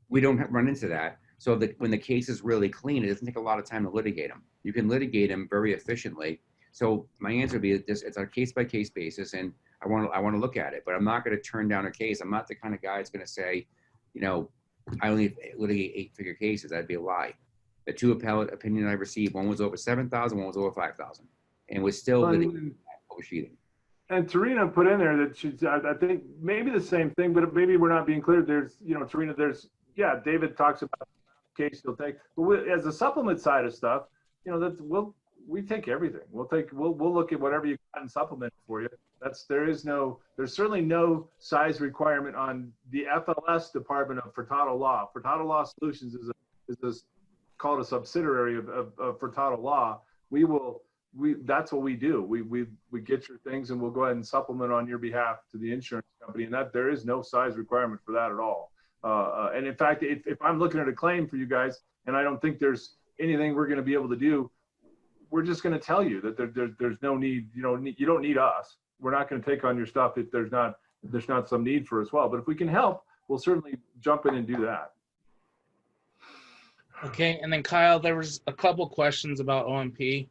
We don't run into that. So when the case is really clean, it doesn't take a lot of time to litigate them. You can litigate them very efficiently. So my answer would be that it's on a case-by-case basis, and I want to look at it, but I'm not going to turn down a case. I'm not the kind of guy that's going to say, I only litigate 8-figure cases. That'd be a lie. The 2 appellate opinions I received, one was over 7,000, one was over 5,000, and we're still litigating oversheeting. And Tarina put in there that I think maybe the same thing, but maybe we're not being clear. There's, Tarina, David talks about the case he'll take, but as a supplement side of stuff, we take everything. We'll look at whatever you got and supplement for you. There's certainly no size requirement on the FLS department of Furtado Law. Furtado Law Solutions is called a subsidiary of Furtado Law. That's what we do. We get your things and we'll go ahead and supplement on your behalf to the insurance company, and that there is no size requirement for that at all. And in fact, if I'm looking at a claim for you guys and I don't think there's anything we're going to be able to do, we're just going to tell you that there's no need. You don't need us. We're not going to take on your stuff if there's not some need for as well. But if we can help, we'll certainly jump in and do that. Okay, and then Kyle, there was a couple questions about OMP.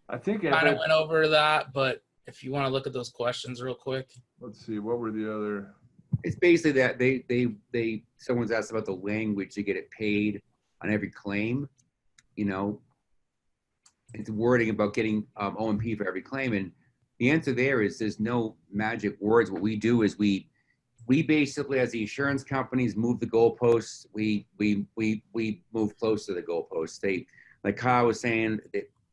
I think kind of went over that, but if you want to look at those questions real quick. Let's see, what were the other? It's basically that someone's asked about the language to get it paid on every claim. It's wording about getting OMP for every claim, and the answer there is there's no magic words. What we do is we basically, as the insurance companies move the goalposts, we move close to the goalposts. Like Kyle was saying,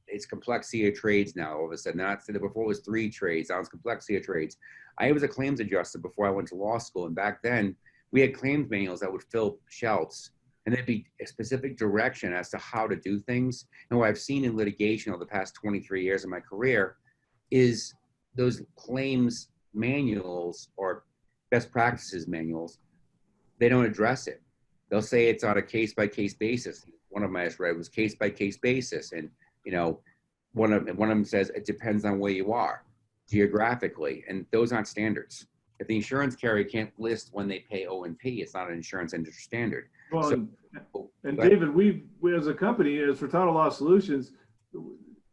it's complexity of trades now. All of a sudden, before it was 3 trades, now it's complexity of trades. I was a claims adjuster before I went to law school, and back then we had claims manuals that would fill shelves, and there'd be a specific direction as to how to do things. And what I've seen in litigation over the past 23 years of my career is those claims manuals or best practices manuals, they don't address it. They'll say it's on a case-by-case basis. One of them I just read was case-by-case basis, and one of them says it depends on where you are geographically, and those aren't standards. If the insurance carrier can't list when they pay O&P, it's not an insurance industry standard. Well, and David, we as a company, as Furtado Law Solutions,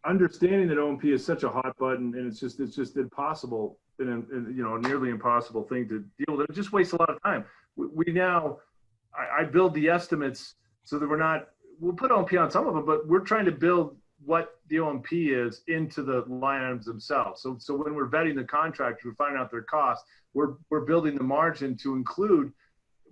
understanding that O&P is such a hot button, and it's just impossible, and a nearly impossible thing to deal with. It just wastes a lot of time. I build the estimates so that we'll put O&P on some of them, but we're trying to build what the O&P is into the line items themselves. So when we're vetting the contractors, we're finding out their costs. We're building the margin to include.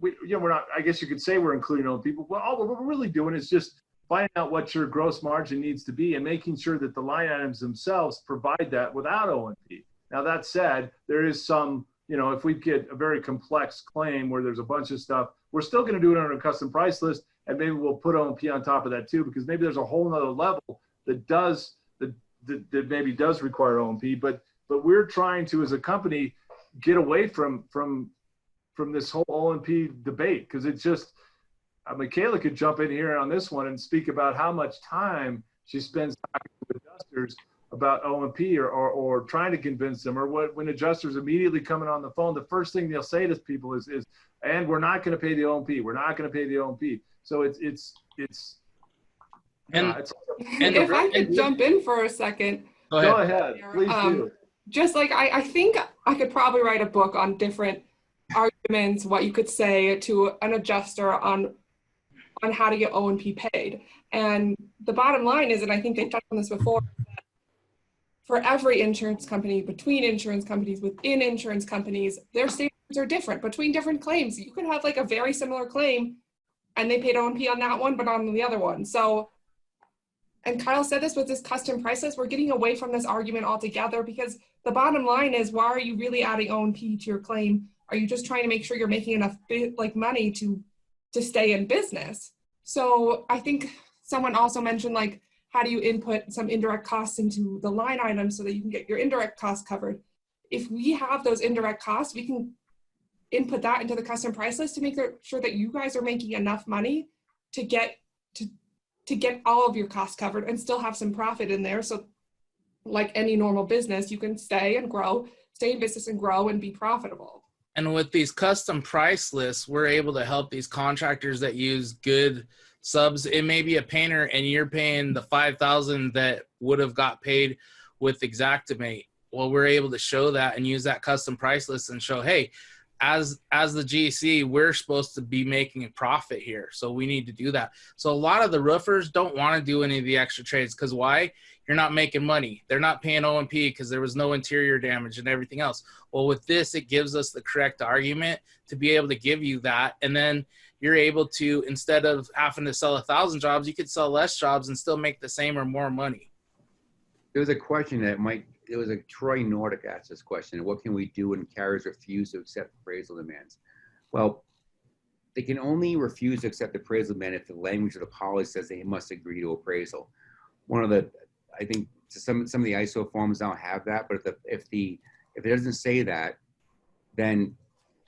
We're not. I guess you could say we're including O&P, but all what we're really doing is just finding out what your gross margin needs to be and making sure that the line items themselves provide that without O&P. Now that said, there is some. If we get a very complex claim where there's a bunch of stuff, we're still going to do it on a custom price list, and maybe we'll put O&P on top of that too, because maybe there's a whole nother level that maybe does require O&P, but but we're trying to, as a company, get away from this whole O&P debate, because it's just, Michaela could jump in here on this one and speak about how much time she spends talking to adjusters about O&P or trying to convince them, or when adjusters immediately coming on the phone, the first thing they'll say to people is and we're not going to pay the O&P. We're not going to pay the O&P. So it's And if I could jump in for a second. Go ahead, please do. Just like I think I could probably write a book on different arguments, what you could say to an adjuster on how to get O&P paid. And the bottom line is, and I think they touched on this before, that for every insurance company, between insurance companies, within insurance companies, their standards are different between different claims. You could have like a very similar claim and they paid O&P on that one, but on the other one. So, and Kyle said this with this custom price list, we're getting away from this argument altogether, because the bottom line is, why are you really adding O&P to your claim? Are you just trying to make sure you're making enough money to stay in business? So I think someone also mentioned, like, how do you input some indirect costs into the line item so that you can get your indirect costs covered? If we have those indirect costs, we can input that into the custom price list to make sure that you guys are making enough money to get all of your costs covered and still have some profit in there. So like any normal business, you can stay in business and grow and be profitable. And with these custom price lists, we're able to help these contractors that use good subs. It may be a painter and you're paying the $5,000 that would have got paid with Xactimate. Well, we're able to show that and use that custom price list and show, hey, as the GC, we're supposed to be making a profit here. So we need to do that. So a lot of the roofers don't want to do any of the extra trades, because why? You're not making money. They're not paying O&P because there was no interior damage and everything else. Well, with this, it gives us the correct argument to be able to give you that. And then you're able to, instead of having to sell 1,000 jobs, you could sell less jobs and still make the same or more money. There was a question there was a Troy Nordic asked this question: what can we do when carriers refuse to accept appraisal demands? Well, they can only refuse to accept appraisal demand if the language of the policy says they must agree to appraisal. I think some of the ISO forms don't have that, but if it doesn't say that, then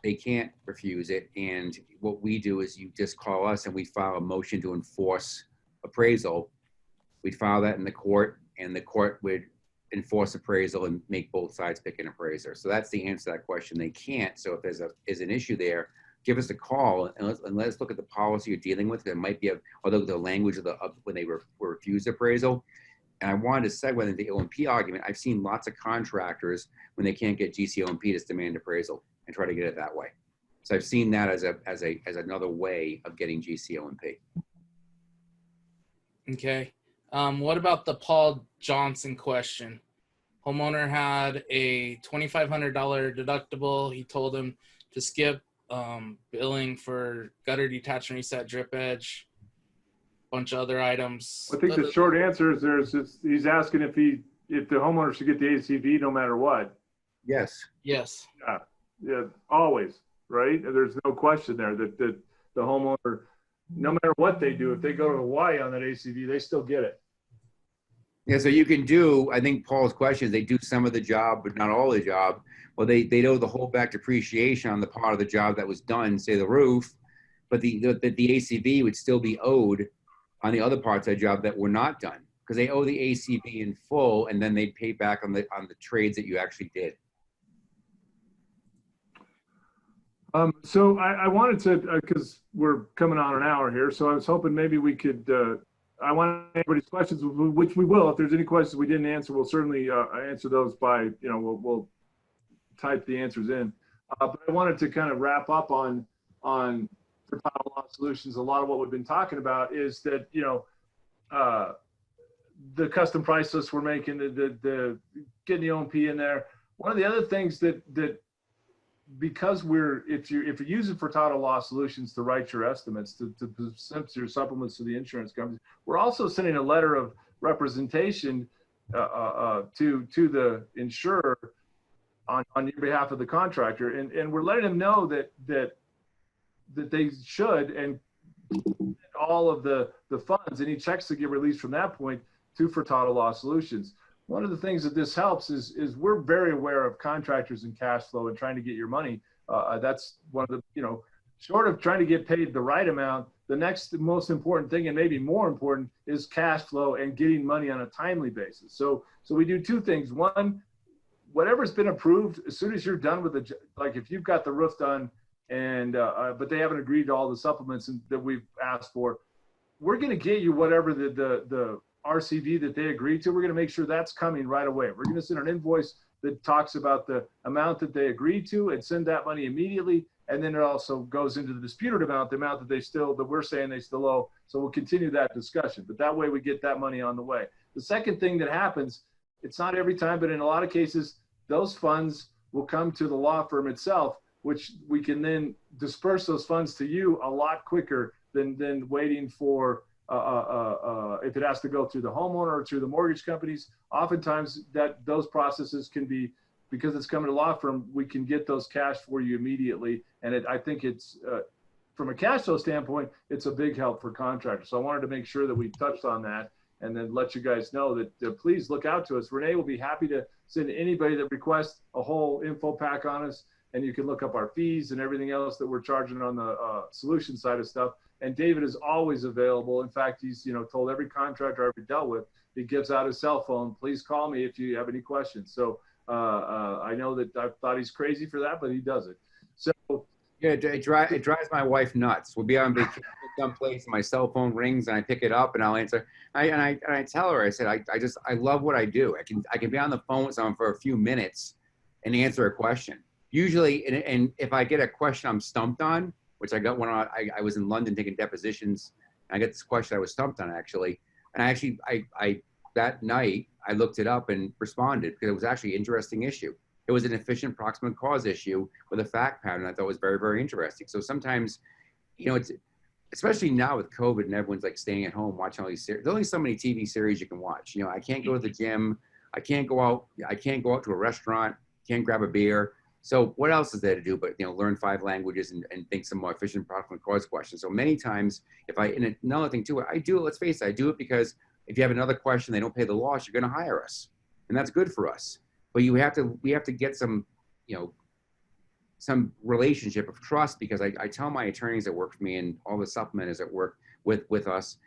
they can't refuse it. And what we do is you just call us and we file a motion to enforce appraisal. We'd file that in the court, and the court would enforce appraisal and make both sides pick an appraiser. So that's the answer to that question. They can't. So if there's an issue there, give us a call and let's look at the policy you're dealing with. There might be although the language of when they were refused appraisal. And I wanted to segue into the O&P argument. I've seen lots of contractors, when they can't get GC O&P, just demand appraisal and try to get it that way. So I've seen that as another way of getting GC O&P. Okay. What about the Paul Johnson question? Homeowner had a $2,500 deductible. He told him to skip billing for gutter detachment, reset, drip edge, bunch of other items. I think the short answer is he's asking if the homeowner should get the ACV no matter what. Yes. Yes. Yeah, always, right? There's no question there that the homeowner, no matter what they do, if they go to Hawaii on that ACV, they still get it. Yeah, so you can do, I think Paul's question is they do some of the job, but not all the job. Well, they owe the holdback depreciation on the part of the job that was done, say the roof, but the ACV would still be owed on the other parts of the job that were not done, because they owe the ACV in full, and then they pay back on the trades that you actually did. So I wanted to, because we're coming on an hour here, so I was hoping maybe we could, I want everybody's questions, which we will. If there's any questions we didn't answer, we'll certainly answer those by, we'll type the answers in. But I wanted to kind of wrap up on for Title Law Solutions. A lot of what we've been talking about is that, the custom price lists we're making, the getting the O&P in there. One of the other things that because if you're using for Title Law Solutions to write your estimates, to send your supplements to the insurance companies, we're also sending a letter of representation to the insurer on your behalf of the contractor, and we're letting them know that they should, and all of the funds, any checks that get released from that point for Title Law Solutions. one of the things that this helps is we're very aware of contractors and cash flow and trying to get your money. That's one of the, you know, short of trying to get paid the right amount, the next most important thing, and maybe more important, is cash flow and getting money on a timely basis. So we do two things. One, whatever's been approved, as soon as you're done with the, like if you've got the roof done and, but they haven't agreed to all the supplements that we've asked for, we're going to get you whatever the RCV that they agreed to. We're going to make sure that's coming right away. We're going to send an invoice that talks about the amount that they agreed to and send that money immediately. And then it also goes into the disputed amount, the amount that that we're saying they still owe. So we'll continue that discussion, but that way we get that money on the way. The second thing that happens, it's not every time, but in a lot of cases, those funds will come to the law firm itself, which we can then disperse those funds to you a lot quicker than waiting for, if it has to go through the homeowner or through the mortgage companies. Oftentimes those processes can be, because it's coming to law firm, we can get those cash for you immediately. And I think it's, from a cash flow standpoint, it's a big help for contractors. So I wanted to make sure that we touched on that and then let you guys know that please look out to us. Renee will be happy to send anybody that requests a whole info pack on us, and you can look up our fees and everything else that we're charging on the solution side of stuff. And David is always available. In fact, he's, you know, told every contractor I've ever dealt with, he gives out his cell phone. Please call me if you have any questions. So I know that I thought he's crazy for that, but he does it. So yeah, it drives my wife nuts. We'll be on vacation someplace, my cell phone rings, and I pick it up and I'll answer. I tell her, I said, I love what I do. I can be on the phone with someone for a few minutes and answer a question. Usually, and if I get a question I'm stumped on, which I got when I was in London taking depositions, and I got this question I was stumped on actually, and I that night I looked it up and responded because it was actually an interesting issue. It was an efficient proximate cause issue with a fact pattern I thought was very, very interesting. So sometimes, you know, it's, especially now with COVID and everyone's like staying at home watching all these series. There's only so many TV series you can watch. You know, I can't go to the gym. I can't go out to a restaurant. Can't grab a beer. So what else is there to do but, you know, learn 5 languages and think some more efficient proximate cause questions. So many times, and another thing too, I do it, let's face it, I do it because if you have another question, they don't pay the loss, you're going to hire us. And that's good for us. But we have to get some, you know, some relationship of trust, because I tell my attorneys that work for me and all the supplementers that work with us,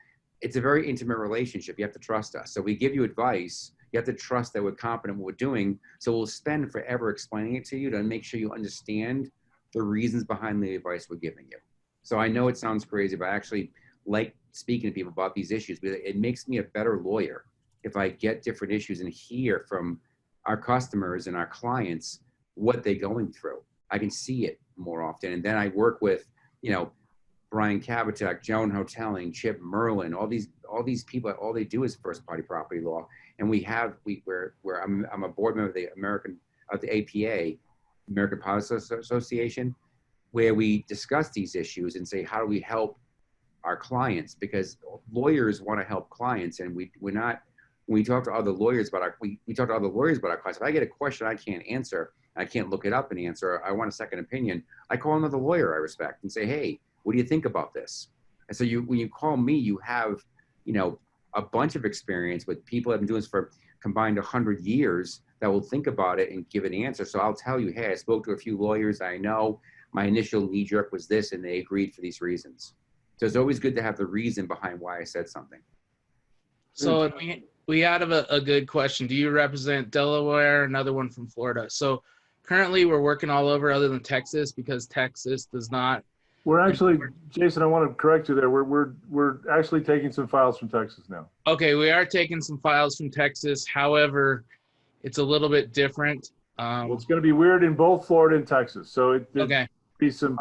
it's a very intimate relationship. You have to trust us. So we give you advice. You have to trust that we're competent in what we're doing. So we'll spend forever explaining it to you to make sure you understand the reasons behind the advice we're giving you. So I know it sounds crazy, but I actually like speaking to people about these issues because it makes me a better lawyer if I get different issues and hear from our customers and our clients what they're going through. I can see it more often. And then I work with, you know, Brian Kabatek, Joan Hotelling, Chip Merlin, all these people, all they do is first party property law. And I'm a board member of the APA, American Policy Association, where we discuss these issues and say, how do we help our clients? Because lawyers want to help clients, and we're not, when we talk to other lawyers about we talk to other lawyers about our clients. If I get a question I can't answer, I can't look it up and answer, I want a second opinion, I call another lawyer I respect and say, hey, what do you think about this? And so when you call me, you have, you know, a bunch of experience with people that have been doing this for combined 100 years that will think about it and give an answer. So I'll tell you, hey, I spoke to a few lawyers I know, my initial knee jerk was this, and they agreed for these reasons. So it's always good to have the reason behind why I said something. So we had a good question. Do you represent Delaware? Another one from Florida. So currently we're working all over other than Texas because Texas does not. We're actually, Jason, I want to correct you there. We're actually taking some files from Texas now. Okay, we are taking some files from Texas. However, it's a little bit different. Well, it's going to be weird in both Florida and Texas. So okay. Be some.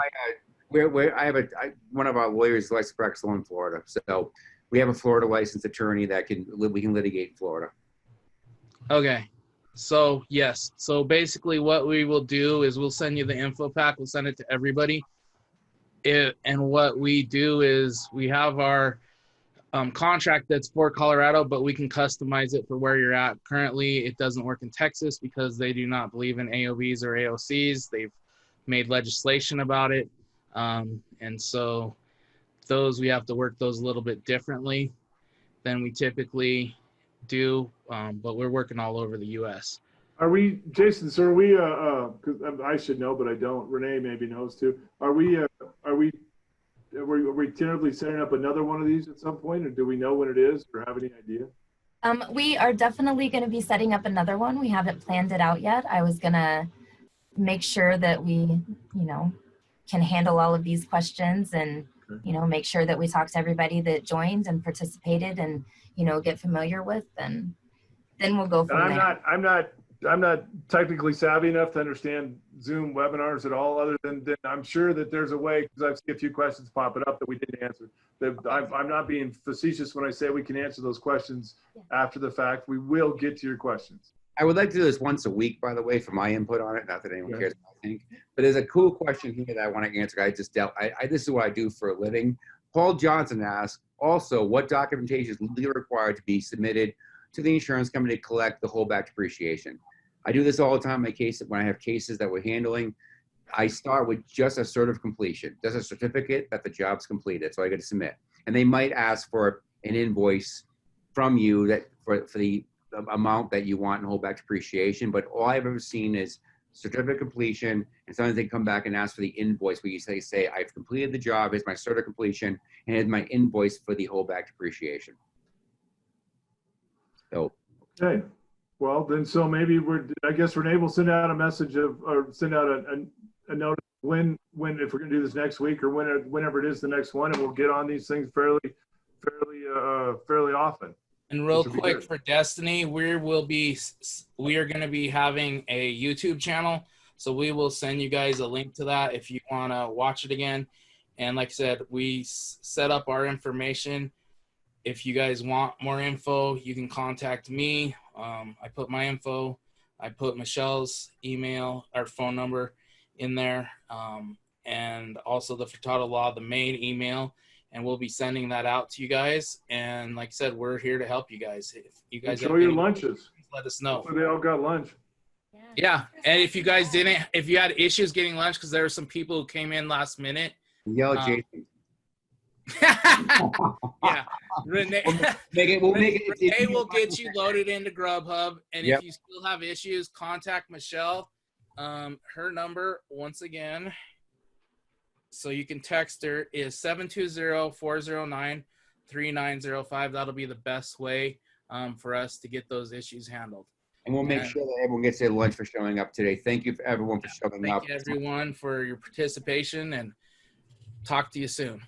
One of our lawyers likes to practice law in Florida. So we have a Florida licensed attorney that we can litigate in Florida. Okay. So yes. So basically what we will do is we'll send you the info pack. We'll send it to everybody. And what we do is we have our contract that's for Colorado, but we can customize it for where you're at. Currently, it doesn't work in Texas because they do not believe in AOBs or AOCs. They've made legislation about it. And so we have to work those a little bit differently than we typically do, but we're working all over the U.S. Are we, Jason, so are we, cause I should know, but I don't, Renee maybe knows too. Are we tentatively setting up another one of these at some point, or do we know when it is or have any idea? We are definitely going to be setting up another one. We haven't planned it out yet. I was going to make sure that we, can handle all of these questions and, make sure that we talk to everybody that joined and participated and, get familiar with, and then we'll go from And there. I'm not technically savvy enough to understand Zoom webinars at all, other than I'm sure that there's a way, because I've seen a few questions popping up that we didn't answer. I'm not being facetious when I say we can answer those questions after the fact. We will get to your questions. I would like to do this once a week, by the way, for my input on it. Not that anyone cares what I think, but there's a cool question here that I want to answer. This is what I do for a living. Paul Johnson asks, also, what documentation is legally required to be submitted to the insurance company to collect the holdback depreciation? I do this all the time in my case. When I have cases that we're handling, I start with just a cert of completion, just a certificate that the job's completed. So I get to submit. And they might ask for an invoice from you that for the amount that you want in holdback depreciation. But all I've ever seen is certificate of completion, and sometimes they come back and ask for the invoice where you say I've completed the job, here's my cert of completion, and here's my invoice for the holdback depreciation. So. Okay. Well, then, so maybe I guess Renee will send out a message or send out a note when, if we're going to do this next week or whenever it is the next one, and we'll get on these things fairly often. And real quick for Destiny, we are going to be having a YouTube channel. So we will send you guys a link to that if you want to watch it again. And like I said, we set up our information. If you guys want more info, you can contact me. I put my info. I put Michelle's email or phone number in there. And also the Furtado Law, the main email. And we'll be sending that out to you guys. And like I said, we're here to help you guys. If you guys enjoy your lunches, let us know. Hopefully they all got lunch. Yeah. And if you guys if you had issues getting lunch, because there were some people who came in last minute. Yell at Jason. Yeah. Renee will get you loaded into Grubhub. And if you still have issues, contact Michelle. Her number, once again, so you can text her, is 720-409-3905. That'll be the best way for us to get those issues handled. And we'll make sure that everyone gets their lunch for showing up today. Thank you for everyone for showing up. Thank you everyone for your participation, and talk to you soon.